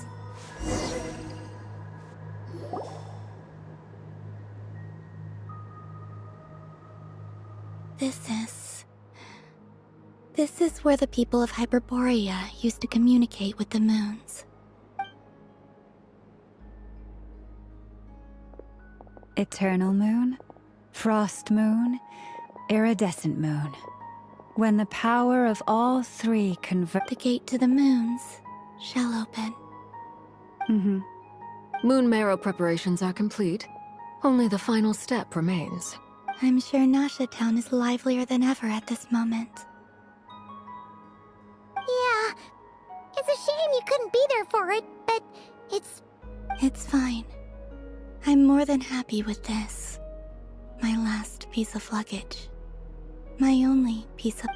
This is where the people of Hyperborea used to communicate with the moons. Eternal moon, frost moon, iridescent moon. When the power of all three The gate to the moons shall open. Moon marrow preparations are complete. Only the final step remains. I'm sure Nasha Town is livelier than ever at this moment. Yeah, it's a shame you couldn't be there for it, but It's fine. I'm more than happy with this. My last piece of luggage. My only piece of...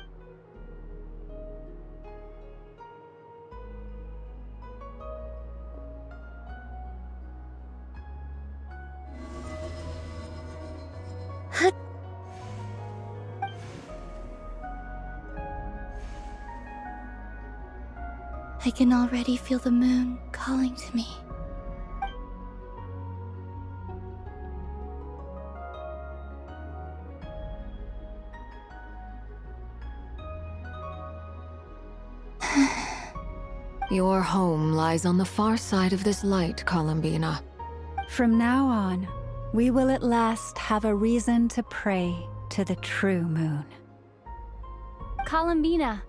I can already feel the moon calling to me. Your home lies on the far side of this light, Columbina. From now on, we will at last have a reason to pray to the true moon. Columbina.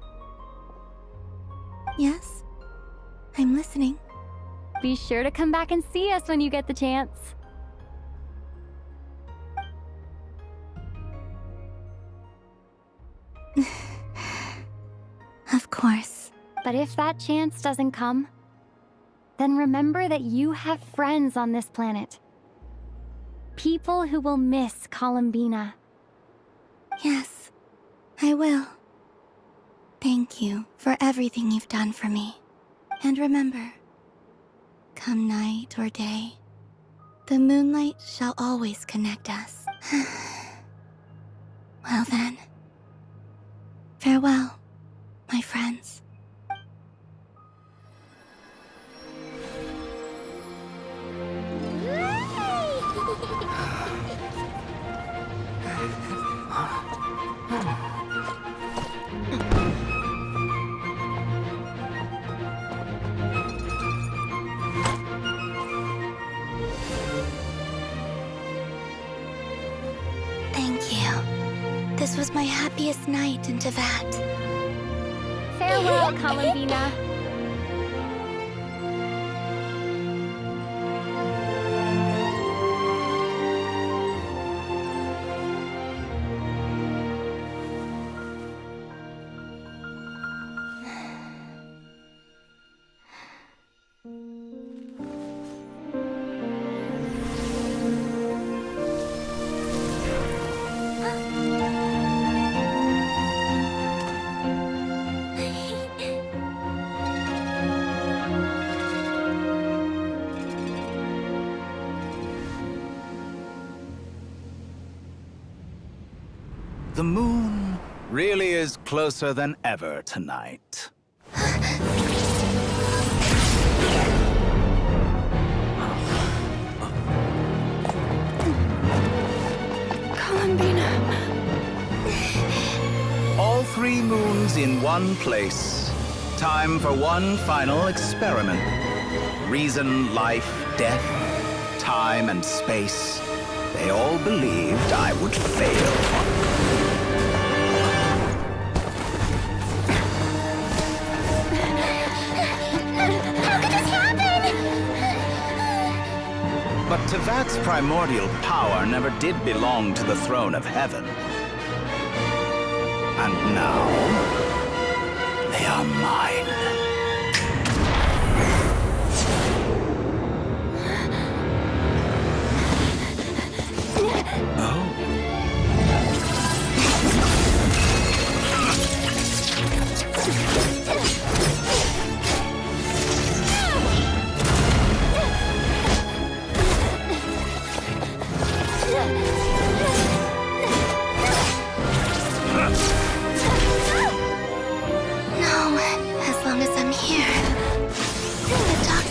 Yes? I'm listening. Be sure to come back and see us when you get the chance. Of course. But if that chance doesn't come, then remember that you have friends on this planet. People who will miss Columbina. Yes, I will. Thank you for everything you've done for me. And remember, come night or day, the moonlight shall always connect us. Well then, farewell, my friends. Thank you. This was my happiest night in Tevat. Farewell, Columbina. The moon really is closer than ever tonight. Columbina. All 3 moons in one place. Time for one final experiment. Reason, life, death, time, and space. They all believed I would fail. But Tevat's primordial power never did belong to the throne of heaven. And now, they are mine.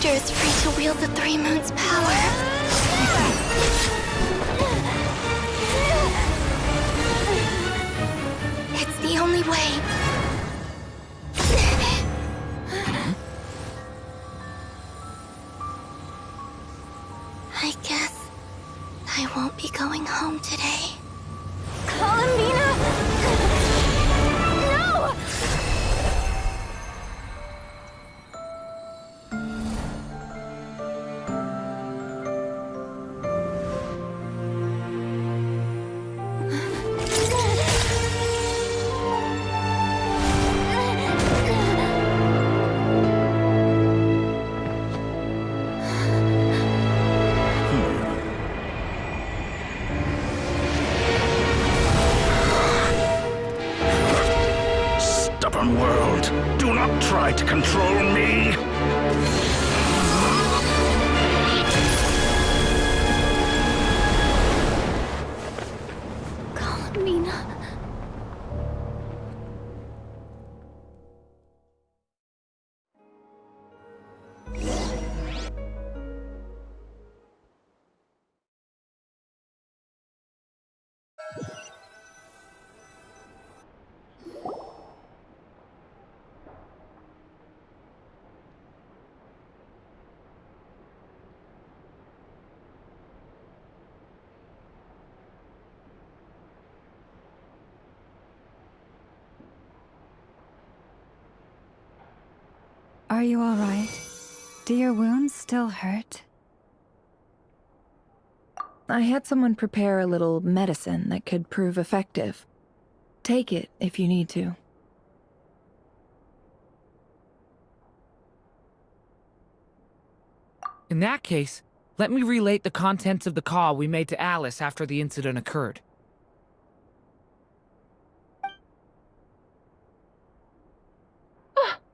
Is free to wield the 3 moons' power. It's the only way. I guess I won't be going home today. Columbina! No! World, do not try to control me! Columbina. Are you all right? Do your wounds still hurt? I had someone prepare a little medicine that could prove effective. Take it if you need to. In that case, let me relate the contents of the call we made to Alice after the incident occurred.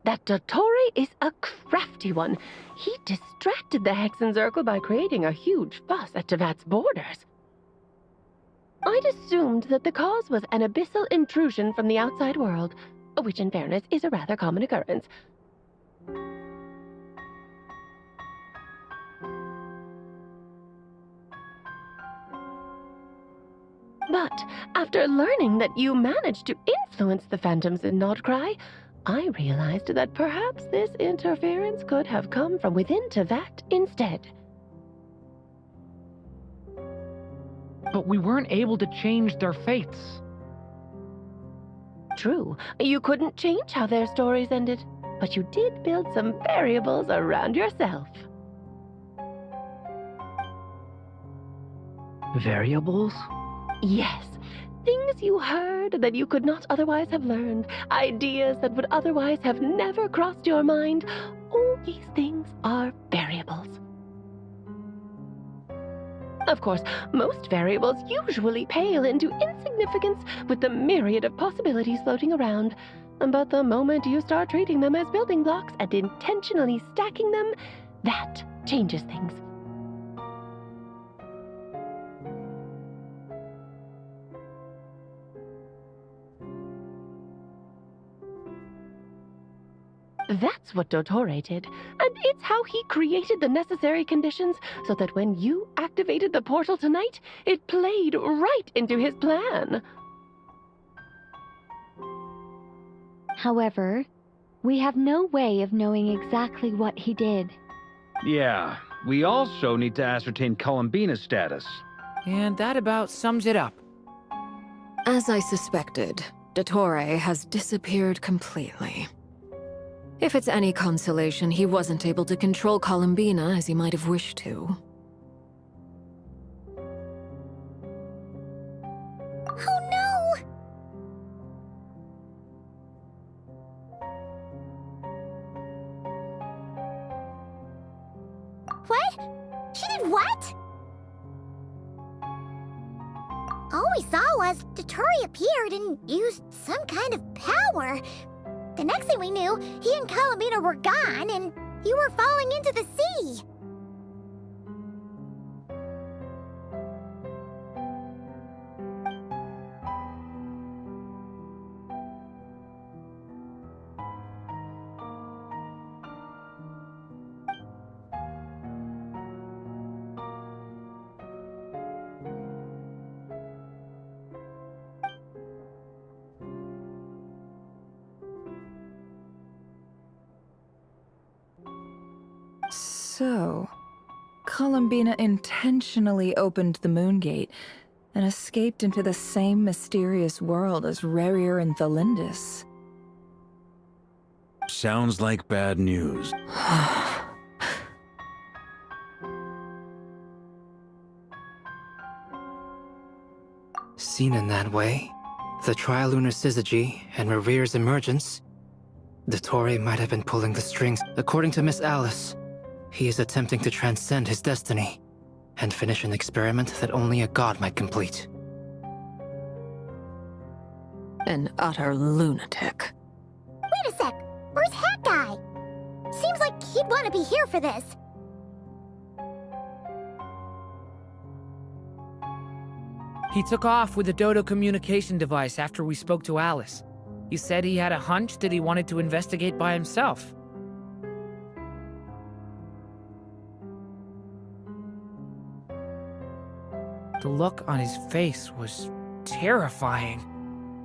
That Dottore is a crafty one. He distracted the Hexenzirkel by creating a huge fuss at Tevat's borders. I'd assumed that the cause was an abyssal intrusion from the outside world, which in fairness is a rather common occurrence. But after learning that you managed to influence the phantoms in Nodcry, I realized that perhaps this interference could have come from within Tevat instead. But we weren't able to change their fates. True, you couldn't change how their stories ended, but you did build some variables around yourself. Variables? Yes, things things you heard that you could not otherwise have learned, ideas that would otherwise have never crossed your mind, all these things are variables. Of course, most variables usually pale into insignificance with the myriad of possibilities floating around. But the moment you start treating them as building blocks and intentionally stacking them, that changes things. That's what Dottore did, and it's how he created the necessary conditions so that when you activated the portal tonight, it played right into his plan. However, we have no way of knowing exactly what he did. Yeah, we also need to ascertain Columbina's status. And that about sums it up. As I suspected, Dottore has disappeared completely. If it's any consolation, he wasn't able to control Columbina as he might have wished to. Oh no! What? She did what? All we saw was Dottore appeared and used some kind of power. The next thing we knew, he and Columbina were gone, and you were falling into the sea. So, Columbina intentionally opened the moon gate and escaped into the same mysterious world as Rerir and Thalindis. Sounds like bad news. Seen in that way, the trilunar syzygy and Rerir's emergence, Dottore might have been pulling the strings. According to Miss Alice, he is attempting to transcend his destiny and finish an experiment that only a god might complete. An utter lunatic. Wait a sec, where's Hat Guy? Seems like he'd want to be here for this. He took off with the Dodo communication device after we spoke to Alice. He said he had a hunch that he wanted to investigate by himself. The look on his face was terrifying.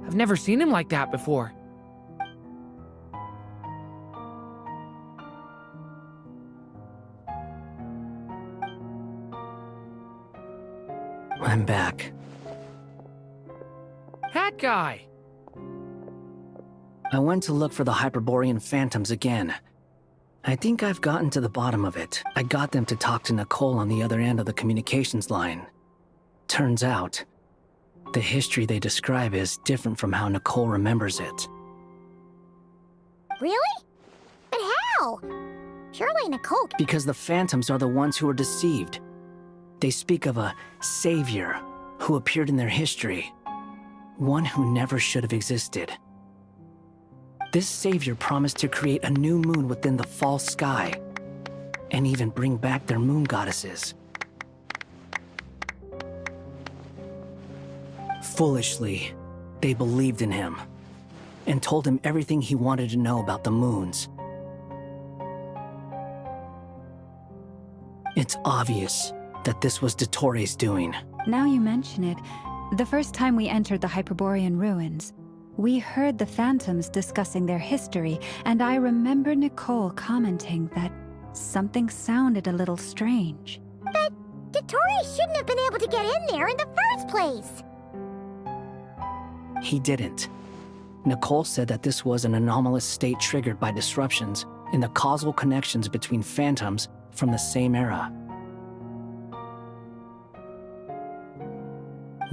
I've never seen him like that before. I'm back. Hat Guy! I went to look for the Hyperborean phantoms again. I think I've gotten to the bottom of it. I got them to talk to Nicole on the other end of the communications line. Turns out, the history they describe is different from how Nicole remembers it. Really? But how? Surely Nicole... Because the phantoms are the ones who are deceived. They speak of a savior who appeared in their history. One who never should have existed. This savior promised to create a new moon within the false sky, and even bring back their moon goddesses. Foolishly, they believed in him, and told him everything he wanted to know about the moons. It's obvious that this was Dottore's doing. Now you mention it, the first time we entered the Hyperborean ruins, we heard the phantoms discussing their history, and I remember Nicole commenting that something sounded a little strange. But Dottore shouldn't have been able to get in there in the first place. He didn't. Nicole said that this was an anomalous state triggered by disruptions in the causal connections between phantoms from the same era.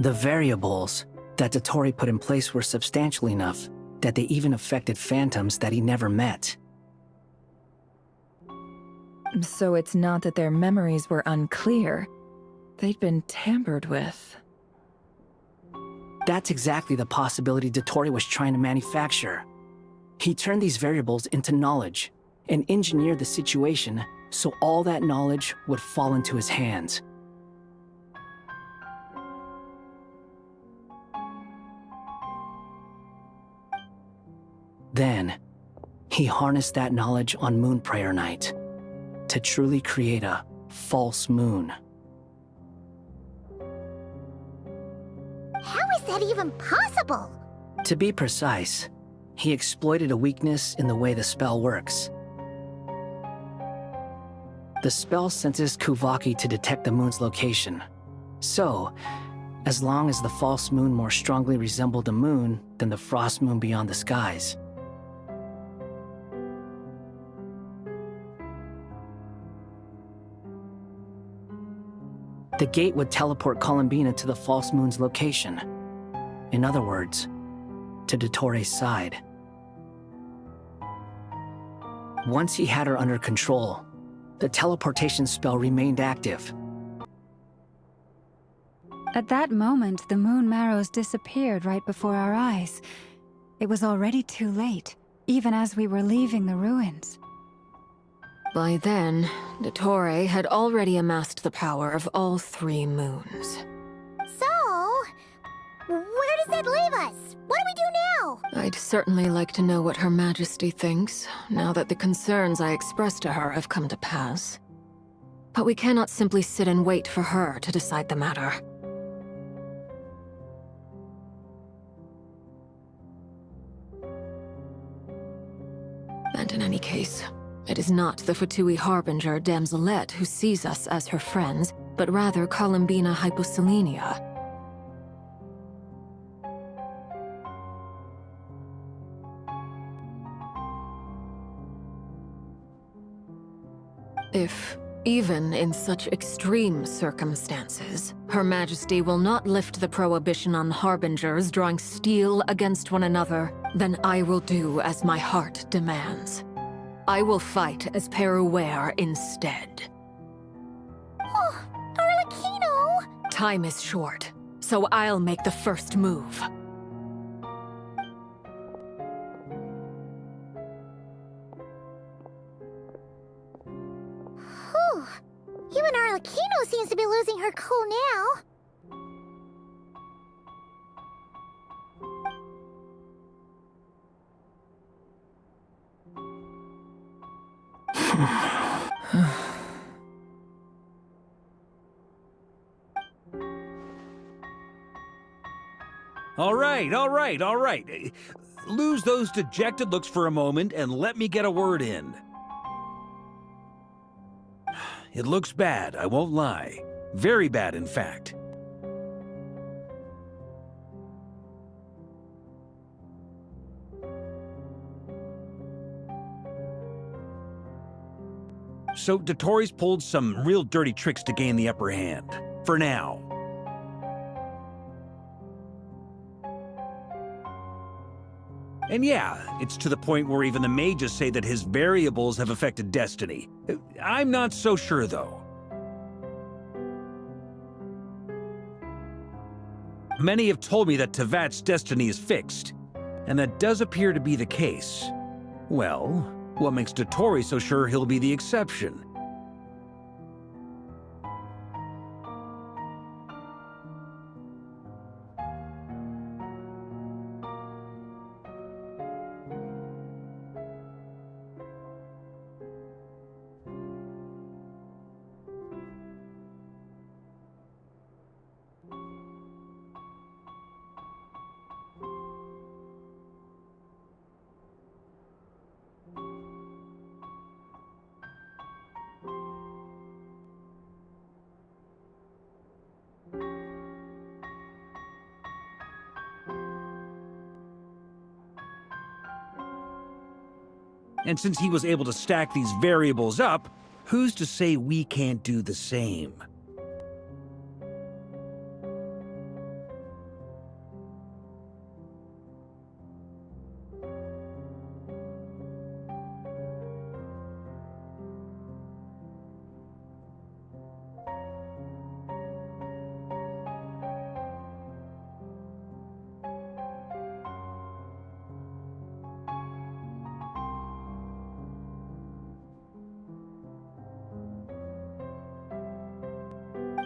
The variables that Dottore put in place were substantial enough that they even affected phantoms that he never met. So it's not that their memories were unclear. They'd been tampered with. That's exactly the possibility Dottore was trying to manufacture. He turned these variables into knowledge and engineered the situation so all that knowledge would fall into his hands. Then, he harnessed that knowledge on Moon Prayer Night to truly create a false moon. How is that even possible? To be precise, he exploited a weakness in the way the spell works. The spell senses Kuvaki to detect the moon's location. So, as long as the false moon more strongly resembled the moon than the frost moon beyond the skies, the gate would teleport Columbina to the false moon's location. In other words, to Dottore's side. Once he had her under control, the teleportation spell remained active. At that moment, the moon marrows disappeared right before our eyes. It was already too late, even as we were leaving the ruins. By then, Dottore had already amassed the power of all 3 moons. So, where does that leave us? What do we do now? I'd certainly like to know what Her Majesty thinks, now that the concerns I expressed to her have come to pass. But we cannot simply sit and wait for her to decide the matter. And in any case, it is not the Fatui Harbinger Damselette who sees us as her friends, but rather Columbina Hyposelenia. If, even in such extreme circumstances, Her Majesty will not lift the prohibition on Harbingers drawing steel against one another, then I will do as my heart demands. I will fight as Peruware instead. Oh, Arlecchino! Time is short, so I'll make the first move. Whew. Even Arlecchino seems to be losing her cool now. All right. Lose those dejected looks for a moment and let me get a word in. It looks bad, I won't lie. Very bad, in fact. So Dottore's pulled some real dirty tricks to gain the upper hand. For now. And yeah, it's to the point where even the mages say that his variables have affected destiny. I'm not so sure, though. Many have told me that Tevat's destiny is fixed, and that does appear to be the case. Well, what makes Dottore so sure he'll be the exception? And since he was able to stack these variables up, who's to say we can't do the same?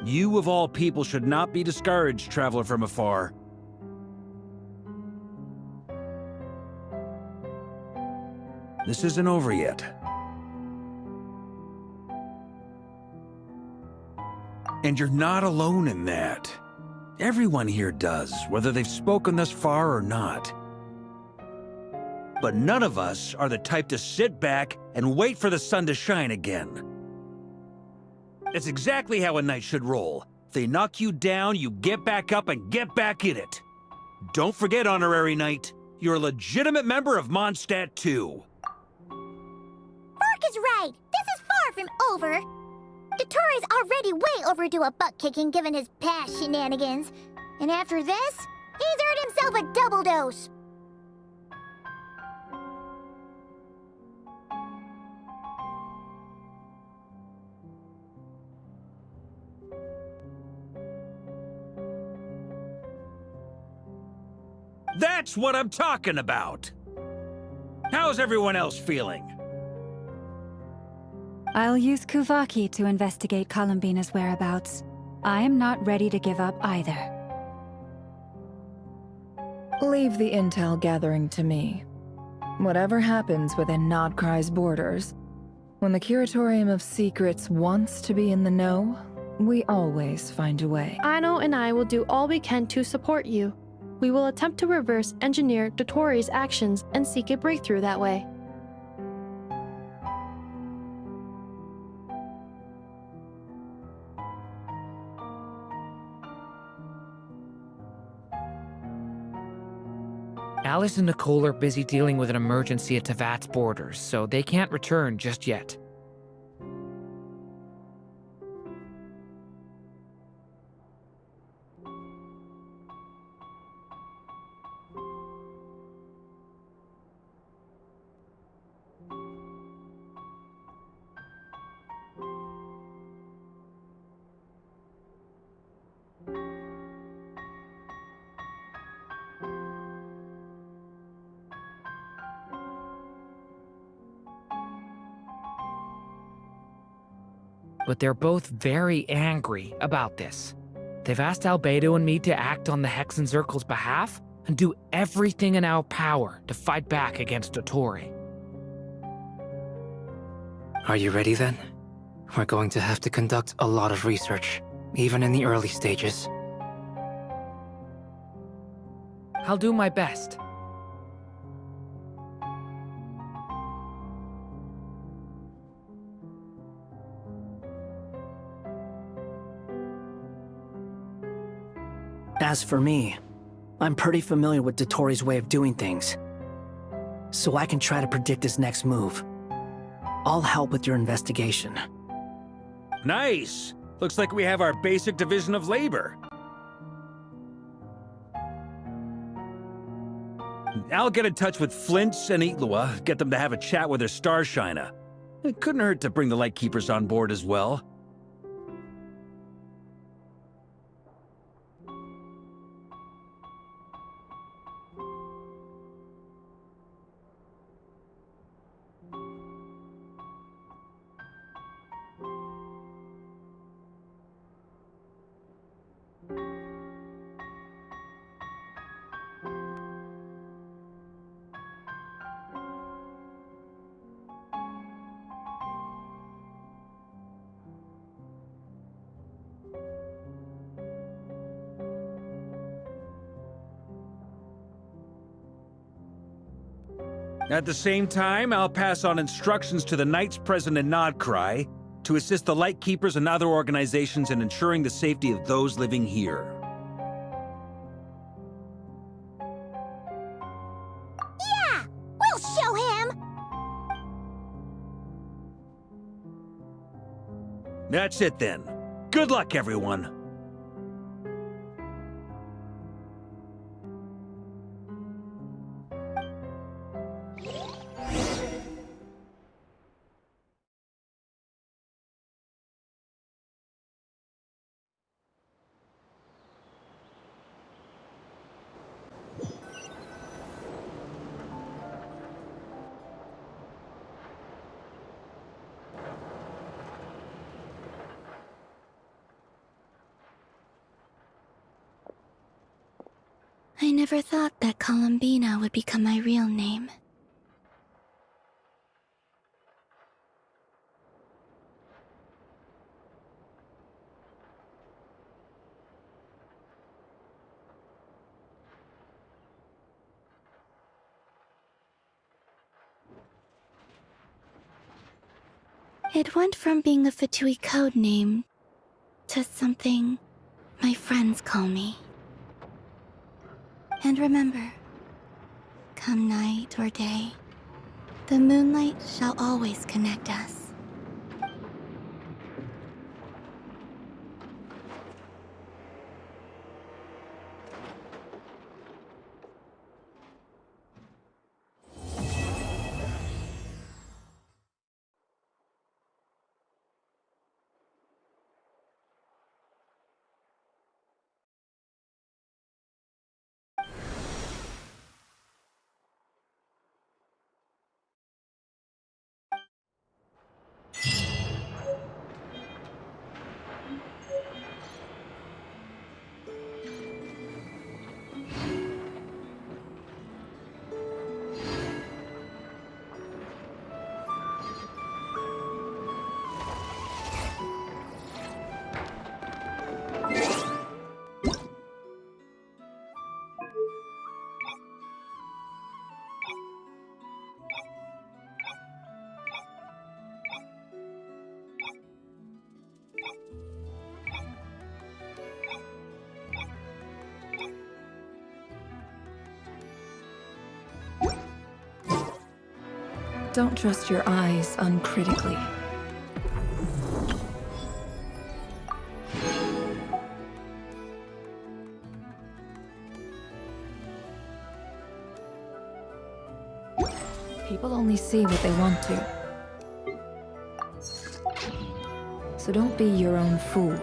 You of all people should not be discouraged, traveler from afar. This isn't over yet. And you're not alone in that. Everyone here does, whether they've spoken thus far or not. But none of us are the type to sit back and wait for the sun to shine again. That's exactly how a knight should roll. If they knock you down, you get back up and get back in it. Don't forget, honorary knight, you're a legitimate member of Mondstadt too. Mark is right. This is far from over. Dottore's already way overdue a butt-kicking given his past shenanigans. And after this, he's earned himself a double dose. That's what I'm talking about! How's everyone else feeling? I'll use Kuvaki to investigate Columbina's whereabouts. I am not ready to give up either. Leave the intel gathering to me. Whatever happens within Nodcry's borders, when the Curatorium of Secrets wants to be in the know, we always find a way. Ano and I will do all we can to support you. We will attempt to reverse engineer Dottore's actions and seek a breakthrough that way. Alice and Nicole are busy dealing with an emergency at Tevat's borders, so they can't return just yet. But they're both very angry about this. They've asked Albedo and me to act on the Hexenzirkel's behalf and do everything in our power to fight back against Dottore. Are you ready then? We're going to have to conduct a lot of research, even in the early stages. I'll do my best. As for me, I'm pretty familiar with Dottore's way of doing things, so I can try to predict his next move. I'll help with your investigation. Nice! Looks like we have our basic division of labor. I'll get in touch with Flints and Itlua, get them to have a chat with their Starshiner. It couldn't hurt to bring the Lightkeepers on board as well. At the same time, I'll pass on instructions to the knights present in Nodcry to assist the Lightkeepers and other organizations in ensuring the safety of those living here. Yeah! We'll show him! That's it then. Good luck, everyone. never thought that Columbina would become my real name. It went from being a Fatui code name to something my friends call me. And remember, come night or day, the moonlight shall always connect us. Don't trust your eyes uncritically. People only see what they want to. So don't be your own fool.